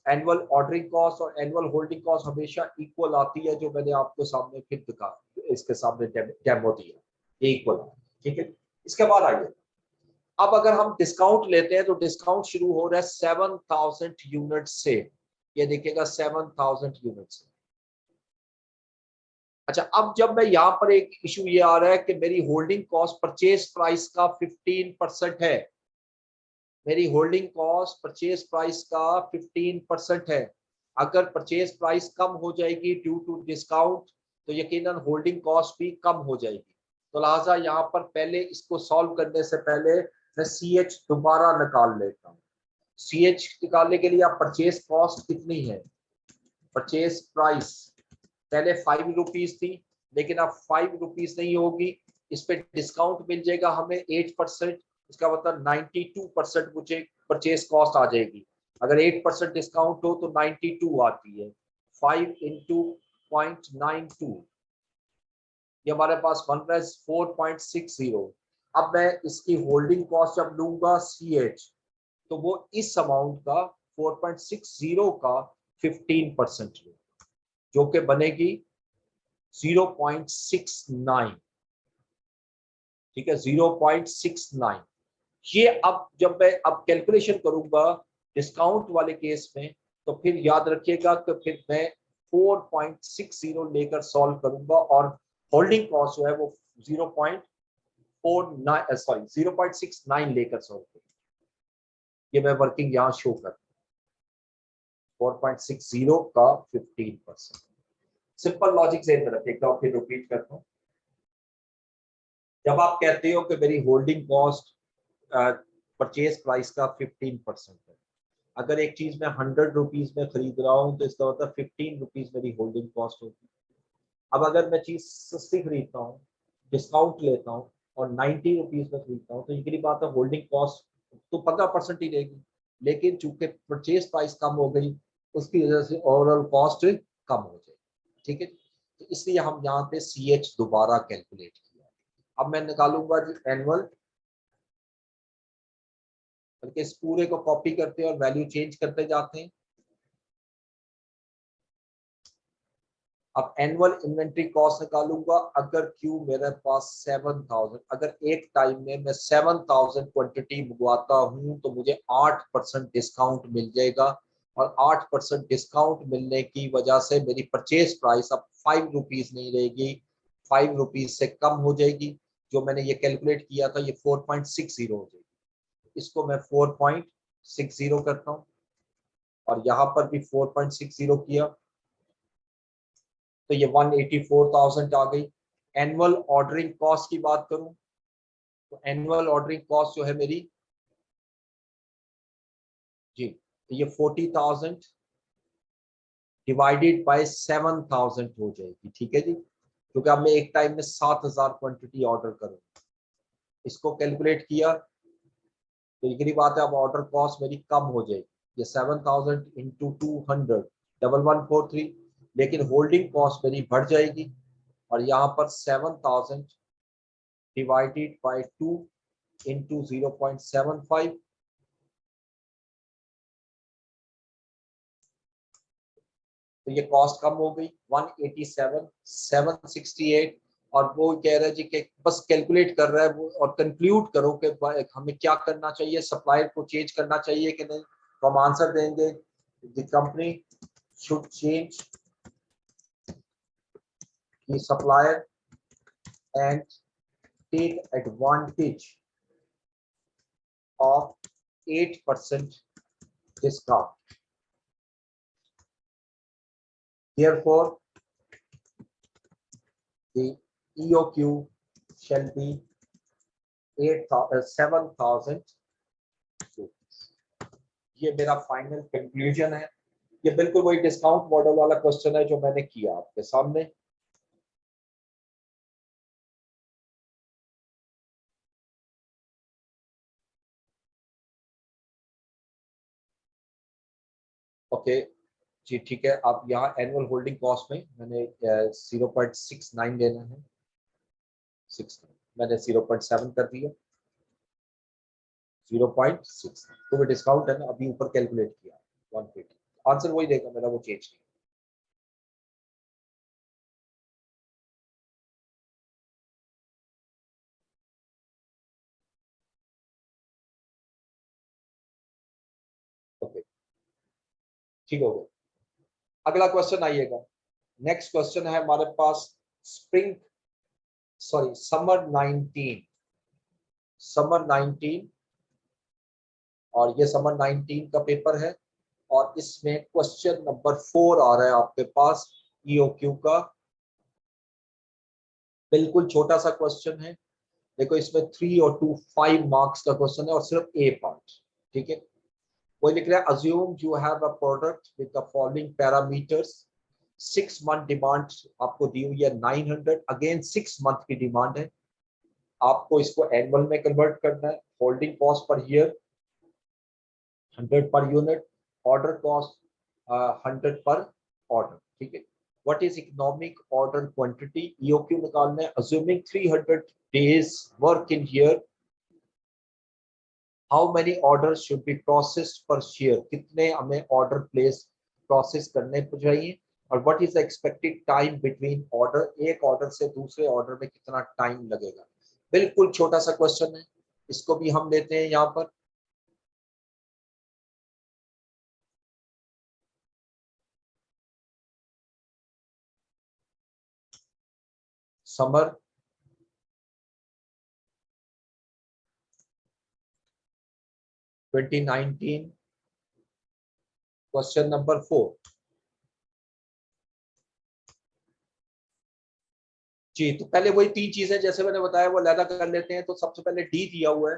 annual ordering cost और एनुअल होल्डिंग कॉस्ट हमेशा इक्वल आती है, जो मैंने आपको सामने फिर दिखा, इसके सामने डेमो दिया, इक्वल। ठीक है, इसके बाद आइए, अब अगर हम डिस्काउंट लेते हैं तो डिस्काउंट शुरू हो रहा है 7,000 यूनिट से, ये देखिएगा 7,000 यूनिट से। अच्छा, अब जब मैं यहाँ पर एक इशू ये आ रहा है कि मेरी होल्डिंग कॉस्ट परचेज प्राइस का 15% है, मेरी होल्डिंग कॉस्ट परचेज प्राइस का 15% है। अगर परचेज प्राइस कम हो जाएगी ड्यू टू डिस्काउंट तो यकीनन होल्डिंग कॉस्ट भी कम हो जाएगी। तो लिहाजा यहाँ पर पहले इसको सॉल्व करने से पहले मैं CH दोबारा निकाल लेता हूँ। CH निकालने के लिए आप परचेज कॉस्ट कितनी है, परचेज प्राइस पहले 5 रुपीज थी, लेकिन अब 5 रुपीज नहीं होगी, इस पे डिस्काउंट मिल जाएगा हमें 8%, इसका मतलब 92% मुझे परचेज कॉस्ट आ जाएगी। अगर 8% डिस्काउंट हो तो 92 आती है, 5 इंटू 0.92, ये हमारे पास बन रहा है 4.60। अब मैं इसकी होल्डिंग कॉस्ट जब लूंगा CH तो वो इस अमाउंट का 4.60 का 15% जो कि बनेगी 0.69। ठीक है, 0.69। ये अब जब मैं अब कैलकुलेशन करूंगा डिस्काउंट वाले केस में तो फिर याद रखिएगा कि फिर मैं 4.60 लेकर सॉल्व करूंगा, और होल्डिंग कॉस्ट जो है वो 0.49 सॉरी 0.69 लेकर सॉल्व करूंगा। ये मैं वर्किंग यहाँ शो कर, 4.60 का 15%। सिंपल लॉजिक से एक बार फिर रिपीट करता हूँ। जब आप कहते हो कि मेरी होल्डिंग कॉस्ट परचेज प्राइस का 15% है, अगर एक चीज मैं 100 रुपीज में खरीद रहा हूँ तो इसका मतलब 15 रुपीज मेरी होल्डिंग कॉस्ट होगी। अब अगर मैं चीज सस्ती खरीदता हूँ, डिस्काउंट लेता हूँ और 90 रुपीज में खरीदता हूँ, तो ये बात है होल्डिंग कॉस्ट तो 15% ही रहेगी, लेकिन चूंकि परचेज प्राइस कम हो गई उसकी वजह से ओवरऑल कॉस्ट कम हो जाएगी। ठीक है, तो इसलिए हम यहाँ पे CH दोबारा कैलकुलेट किया। अब मैं निकालूंगा जी एनुअल, बल्कि इस पूरे को कॉपी करते हैं और वैल्यू चेंज करते जाते हैं। अब एनुअल इन्वेंट्री कॉस्ट निकालूंगा। अगर क्यू मेरे पास 7000, अगर एक टाइम में मैं 7000 क्वांटिटी मंगवाता हूं तो मुझे 8% डिस्काउंट मिल जाएगा, और 8% डिस्काउंट मिलने की वजह से मेरी परचेज प्राइस अब 5 रुपीज नहीं रहेगी, 5 रुपीज से कम हो जाएगी। जो मैंने ये कैलकुलेट किया था ये 4.60 हो जाएगी, इसको मैं 4.60 करता हूँ और यहाँ पर भी 4.60 किया तो ये 184,000 आ गई। एनुअल ऑर्डरिंग कॉस्ट की बात करूं तो एनुअल ऑर्डरिंग कॉस्ट जो है मेरी जी, तो ये 40,000 डिवाइडेड बाय 7,000 हो जाएगी। ठीक है जी, क्योंकि अब मैं एक टाइम में 7,000 क्वांटिटी ऑर्डर करूँ, इसको कैलकुलेट किया तो ये बात है अब ऑर्डर कॉस्ट मेरी कम हो जाएगी। ये 7,000 इंटू 200 1143, लेकिन होल्डिंग कॉस्ट मेरी बढ़ जाएगी और यहाँ पर 7,000 divided by 2 into 0.75, तो ये कॉस्ट कम हो गई 187,768। और वो कह रहा है जी कि बस कैलकुलेट कर रहा है वो, और कंक्लूड करो कि हमें क्या करना चाहिए, सप्लायर को चेंज करना चाहिए कि नहीं। तो हम आंसर देंगे the company should change the supplier and take advantage of 8% discount. Therefore, the EOQ shall be 7,000। ये मेरा फाइनल कंक्लूजन है। ये बिल्कुल वही डिस्काउंट मॉडल वाला क्वेश्चन है जो मैंने किया आपके सामने। ओके जी, ठीक है। आप यहाँ एनुअल होल्डिंग कॉस्ट में मैंने 0.69 लेना है, 6 मैंने 0.7 कर दिया, 0.6 तो वो डिस्काउंट है ना, अभी ऊपर कैलकुलेट किया 150, आंसर वही देगा मेरा, वो चेंज नहीं। ओके ठीक हो गया। अगला क्वेश्चन आइएगा। नेक्स्ट क्वेश्चन है हमारे पास स्प्रिंग सॉरी समर 19, समर 19, और ये समर 19 का पेपर है और इसमें क्वेश्चन नंबर 4 आ रहा है आपके पास EOQ का। बिल्कुल छोटा सा क्वेश्चन है, देखो इसमें 3 और 2 5 मार्क्स का क्वेश्चन है और सिर्फ ए पार्ट। ठीक है, कोई लिख रहा है assume you have a product with the following parameters. 6 month demand आपको दी हुई है 900, अगेन 6 मंथ की डिमांड है। आपको इसको एनुअल में कन्वर्ट करना है। Holding cost per year 100 per unit, order cost 100 पर ऑर्डर। ठीक है, what is economic order quantity, EOQ निकालना है। Assuming 300 days work in year, how many order should be processed पर शेयर, कितने हमें ऑर्डर प्लेस प्रोसेस करने चाहिए, और what is the expected time between order, एक ऑर्डर से दूसरे ऑर्डर में कितना टाइम लगेगा। बिल्कुल छोटा सा क्वेश्चन है, इसको भी हम लेते हैं यहाँ पर। समर 2019 क्वेश्चन नंबर 4 जी। तो पहले वही तीन चीजें जैसे मैंने बताया वो लैदा कर लेते हैं। तो सबसे पहले डी दिया हुआ है,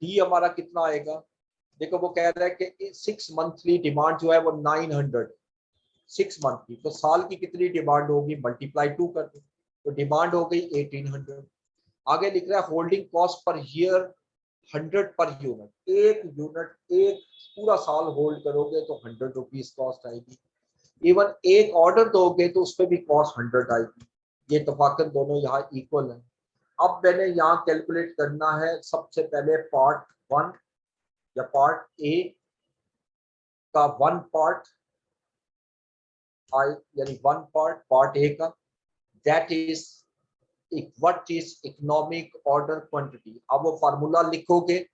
डी हमारा कितना आएगा? देखो वो कह रहा है कि 6 मंथली डिमांड जो है वो 900, 6 मंथ की, तो साल की कितनी डिमांड होगी, मल्टीप्लाई 2 कर दो, तो डिमांड हो गई 1800। आगे लिख रहा है holding cost per year 100 per unit, एक यूनिट एक पूरा साल होल्ड करोगे तो 100 रुपीज कॉस्ट आएगी। इवन एक ऑर्डर दोगे तो उस पर भी कॉस्ट 100 आएगी। ये इत्तेफाकन दोनों यहाँ इक्वल है। अब मैंने यहाँ कैलकुलेट करना है सबसे पहले पार्ट 1 या पार्ट ए का वन पार्ट, आई यानी वन पार्ट ए का, that is what is economic order quantity. अब वो फार्मूला लिखोगे,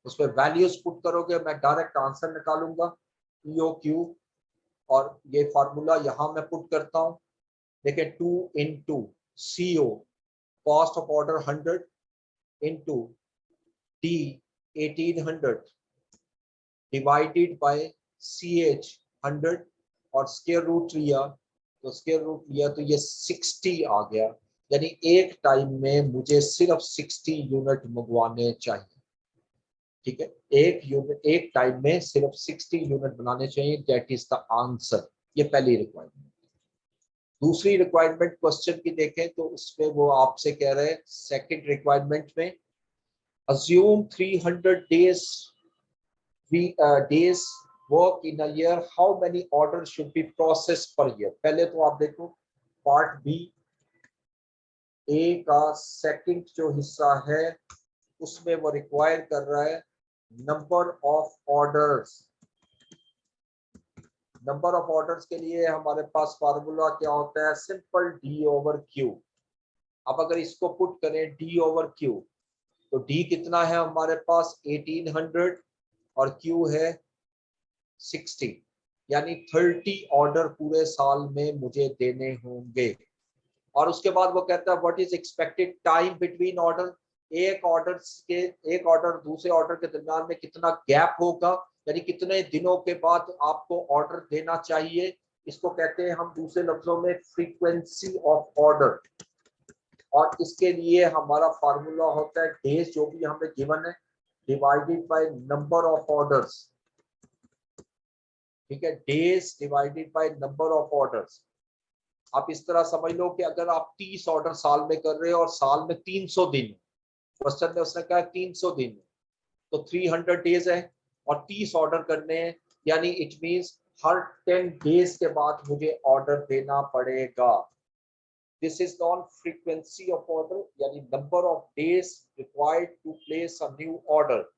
उस पर वैल्यूज पुट करोगे, मैं डायरेक्ट आंसर निकालूंगा पीओ क्यू। और ये फार्मूला यहाँ मैं पुट करता हूँ। देखिए 2 into C O cost of order 100 into D 1800 divided by C H 100 और स्क्वायर रूट लिया, तो ये 60 आ गया। यानी एक टाइम में मुझे सिर्फ 60 यूनिट मंगवाने चाहिए। ठीक है, एक यूनिट एक टाइम में सिर्फ 60 यूनिट बनाने चाहिए, दैट इज द आंसर। ये पहली रिक्वायरमेंट। दूसरी रिक्वायरमेंट क्वेश्चन की देखें तो उसमें वो आपसे कह रहे हैं सेकंड रिक्वायरमेंट में, assume 300 days work in a year, how many orders should be processed per year। पहले तो आप देखो पार्ट बी ए का सेकंड जो हिस्सा है उसमें वो रिक्वायर कर रहा है number of orders. Number of orders के लिए हमारे पास फार्मूला क्या होता है, सिंपल डी ओवर क्यू। अब अगर इसको पुट करें डी ओवर क्यू, तो डी कितना है हमारे पास 1800 और क्यू है 60, यानी 30 ऑर्डर पूरे साल में मुझे देने होंगे। और उसके बाद वो कहता है what is expected time between order, एक ऑर्डर दूसरे ऑर्डर के दरमियान में कितना गैप होगा, यानी कितने दिनों के बाद आपको ऑर्डर देना चाहिए। इसको कहते हैं हम दूसरे लफ्जों में फ्रीक्वेंसी ऑफ ऑर्डर। और इसके लिए हमारा फार्मूला होता है डेज जो भी हमें गिवन है divided by number of orders. ठीक है, days divided by number of orders. आप इस तरह समझ लो कि अगर आप 30 ऑर्डर साल में कर रहे हो और साल में 300 दिन, क्वेश्चन में उसने कहा 300 दिन, तो 300 डेज है और 30 ऑर्डर करने हैं, यानी इट मींस हर 10 डेज के बाद मुझे ऑर्डर देना पड़ेगा। This is known frequency of order, यानी number of days required to place a new order,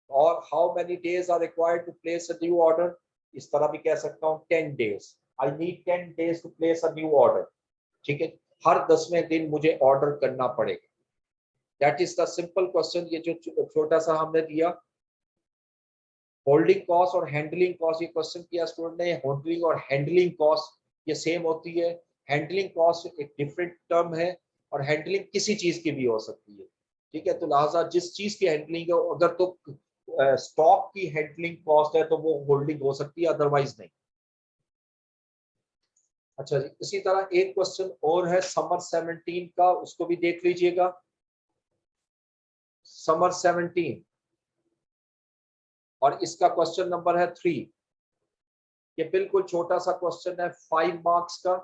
और how many days are required to place a new order. इस तरह भी कह सकता हूँ 10 days, I need 10 days to place a new order. ठीक है, हर 10वें दिन मुझे ऑर्डर करना पड़ेगा। That is the simple question. ये जो छोटा सा हमने दिया होल्डिंग कॉस्ट और हैंडलिंग कॉस्ट, ये क्वेश्चन किया स्टूडेंट ने। होल्डिंग और हैंडलिंग कॉस्ट ये सेम होती है। हैंडलिंग कॉस्ट एक डिफरेंट टर्म है और हैंडलिंग किसी चीज की भी हो सकती है। ठीक है, तो लिहाजा जिस चीज की हैंडलिंग है, अगर तो स्टॉक की हैंडलिंग कॉस्ट है तो वो होल्डिंग हो सकती है, अदरवाइज नहीं। अच्छा जी, इसी तरह एक क्वेश्चन और है समर 17 का, उसको भी देख लीजिएगा। समर 17 और इसका क्वेश्चन नंबर है 3। ये बिल्कुल छोटा सा क्वेश्चन है 5 मार्क्स का।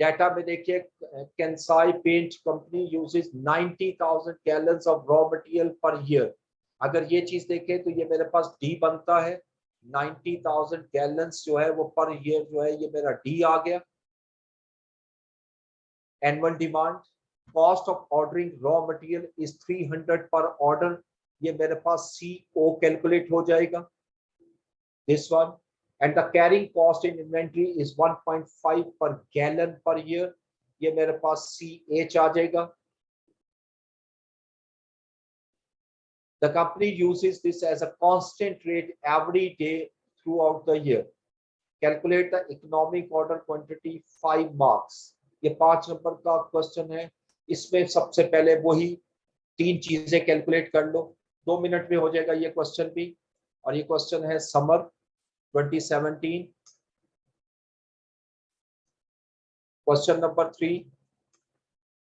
डाटा में देखिए Kansai Paint company uses 90,000 gallons of raw material per year. अगर ये चीज देखें तो ये मेरे पास डी बनता है। 90,000 गैलन्स जो है वो पर ईयर जो है, ये मेरा डी आ गया। Annual demand, cost of ordering raw material is 300 पर ऑर्डर, ये मेरे पास सी ओ कैलकुलेट हो जाएगा, this one. And the carrying cost in inventory is 1.5 पर गैलन पर ईयर, ये मेरे पास सी एच आ जाएगा। The company uses this as a constant rate every day throughout the year. Calculate the economic order quantity 5 marks। ये 5 number का question है। इसमें सबसे पहले वही 3 चीजें कैलकुलेट कर लो, 2 मिनट में हो जाएगा ये क्वेश्चन भी। और ये क्वेश्चन है समर 2017। क्वेश्चन नंबर 3,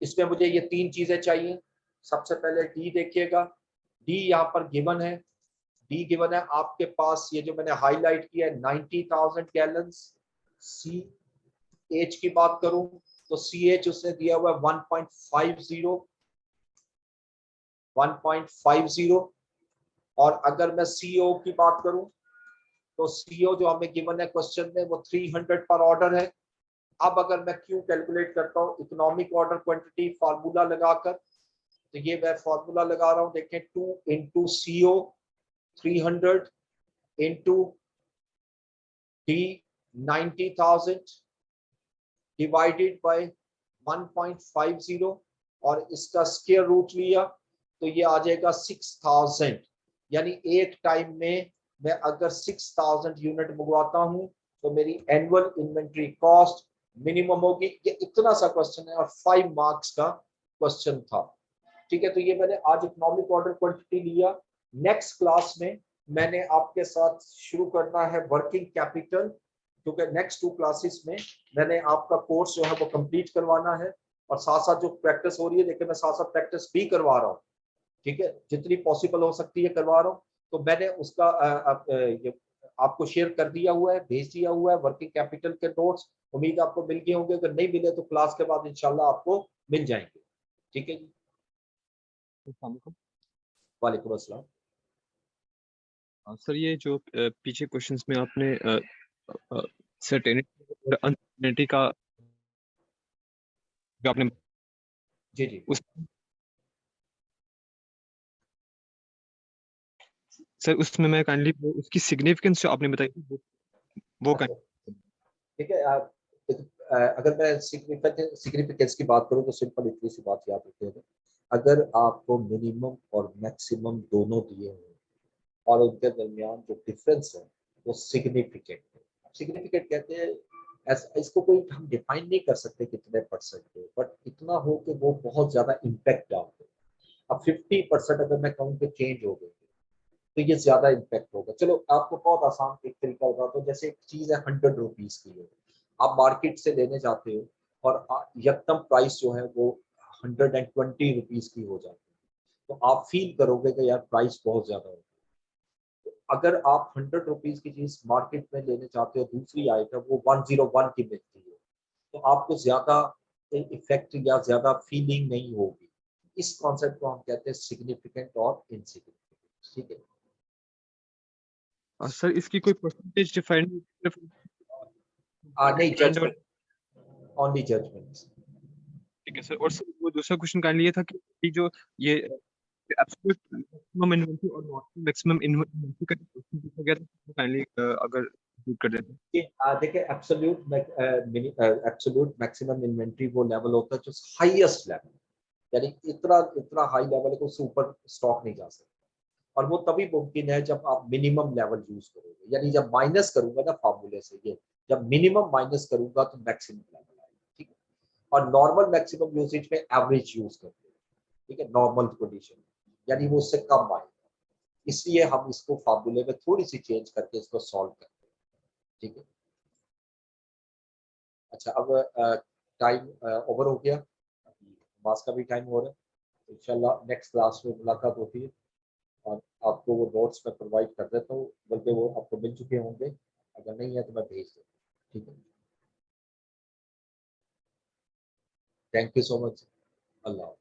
इसमें मुझे ये 3 चीजें चाहिए। सबसे पहले डी देखिएगा, डी यहाँ पर गिवन है, डी गिवन है आपके पास, ये जो मैंने हाईलाइट किया है 90,000 गैलन्स। सी एच की बात करूं तो सी एच उसने दिया हुआ है 1.50, और अगर मैं सीओ की बात करूं तो सीओ जो हमें गिवन है क्वेश्चन में वो 300 पर ऑर्डर है। अब अगर मैं क्यू कैलकुलेट करता हूँ इकोनॉमिक ऑर्डर क्वांटिटी फार्मूला लगाकर, तो ये मैं फार्मूला लगा रहा हूँ, देखें 2 into CO 300 into D 90,000 divided by 1.50, और इसका स्क्वायर रूट लिया तो ये आ जाएगा 6,000। यानी एक टाइम में मैं अगर 6,000 यूनिट मंगवाता हूं तो मेरी एनुअल इन्वेंट्री कॉस्ट मिनिमम होगी। ये इतना सा क्वेश्चन है और 5 मार्क्स का क्वेश्चन था। ठीक है, तो ये मैंने आज इकोनॉमिक ऑर्डर क्वांटिटी लिया। नेक्स्ट क्लास में मैंने आपके साथ शुरू करना है वर्किंग कैपिटल, क्योंकि नेक्स्ट 2 क्लासेस में मैंने आपका कोर्स जो है वो कंप्लीट करवाना है, और साथ साथ जो प्रैक्टिस हो रही है, देखिए मैं साथ साथ प्रैक्टिस भी करवा रहा हूँ। ठीक है, जितनी पॉसिबल हो सकती है करवा रहा हूँ। तो मैंने उसका ये आपको शेयर कर दिया हुआ है, भेज दिया हुआ है वर्किंग कैपिटल के नोट्स। उम्मीद आपको मिल गए होंगे, अगर नहीं मिले तो क्लास के बाद इंशाल्लाह आपको मिल जाएंगे। ठीक है जी, वालेकुम अस्सलाम। सर ये जो पीछे क्वेश्चंस में आपने सर्टेनिटी और अनसर्टेनिटी का जो आपने जी जी उस सर उसमें मैं काइंडली उसकी सिग्निफिकेंस जो आपने बताई थी वो अच्छा, ठीक है। अगर मैं सिग्निफिकेंस की बात करूं तो सिंपल इतनी सी बात याद रखिएगा, अगर आपको मिनिमम और मैक्सिमम दोनों दिए हुए और उनके दरमियान जो डिफरेंस है वो सिग्निफिकेंट है। सिग्निफिकेंट कहते हैं इसको कोई हम डिफाइन नहीं कर सकते कितने परसेंट है, बट इतना हो कि वो बहुत ज्यादा इम्पैक्ट डालते। अब 50% अगर मैं कहूँ कि चेंज हो गई तो ये ज्यादा इम्पैक्ट होगा। चलो आपको बहुत आसान एक तरीका बताता हूँ। जैसे एक चीज है 100 रुपीज की है, आप मार्केट से लेने जाते हो और यकदम प्राइस जो है वो 120 रुपीज की हो जाती है, तो आप फील करोगे कि यार प्राइस बहुत ज्यादा है। अगर आप 100 रुपीज की चीज मार्केट में लेने चाहते हो, दूसरी आइटम वो 101 की मिलती है, तो आपको ज्यादा इफेक्ट या ज्यादा फीलिंग नहीं होगी। इस कॉन्सेप्ट को हम कहते हैं सिग्निफिकेंट और इनसिग्निफिकेंट। ठीक है, सर इसकी कोई परसेंटेज डिफाइन नहीं, जजमेंट, ओनली जजमेंट। ठीक है सर। और सर वो दूसरा क्वेश्चन काइंडली ये था कि जो ये एब्सोल्यूट मैक्सिमम इन्वेंटरी और नॉर्मल मैक्सिमम इन्वेंटरी का क्वेश्चन पूछा गया था, काइंडली अगर रिपीट कर देते हैं। देखिए एब्सोल्यूट मैक्सिमम इन्वेंट्री वो लेवल होता है जो हाईएस्ट लेवल, यानी इतना इतना हाई लेवल है कि उससे ऊपर स्टॉक नहीं जा सकता। और वो तभी मुमकिन है जब आप मिनिमम लेवल यूज करोगे, यानी जब माइनस करूंगा ना फार्मूले से, ये जब मिनिमम माइनस करूंगा तो मैक्सिमम लेवल आएगा। ठीक है, और नॉर्मल मैक्सिमम यूसेज में एवरेज यूज करते हैं। ठीक है, नॉर्मल कंडीशन, यानी वो उससे कम आएगा। इसलिए हम इसको फार्मूले में थोड़ी सी चेंज करके इसको सॉल्व करते हैं। ठीक है, अच्छा अब टाइम ओवर हो गया, मास का भी टाइम हो रहा है। इंशाल्लाह नेक्स्ट क्लास में मुलाकात होती है, और आपको वो नोट्स मैं प्रोवाइड कर देता हूँ, बल्कि वो आपको मिल चुके होंगे, अगर नहीं है तो मैं भेज देता हूँ। ठीक है, thank you so much, Allah.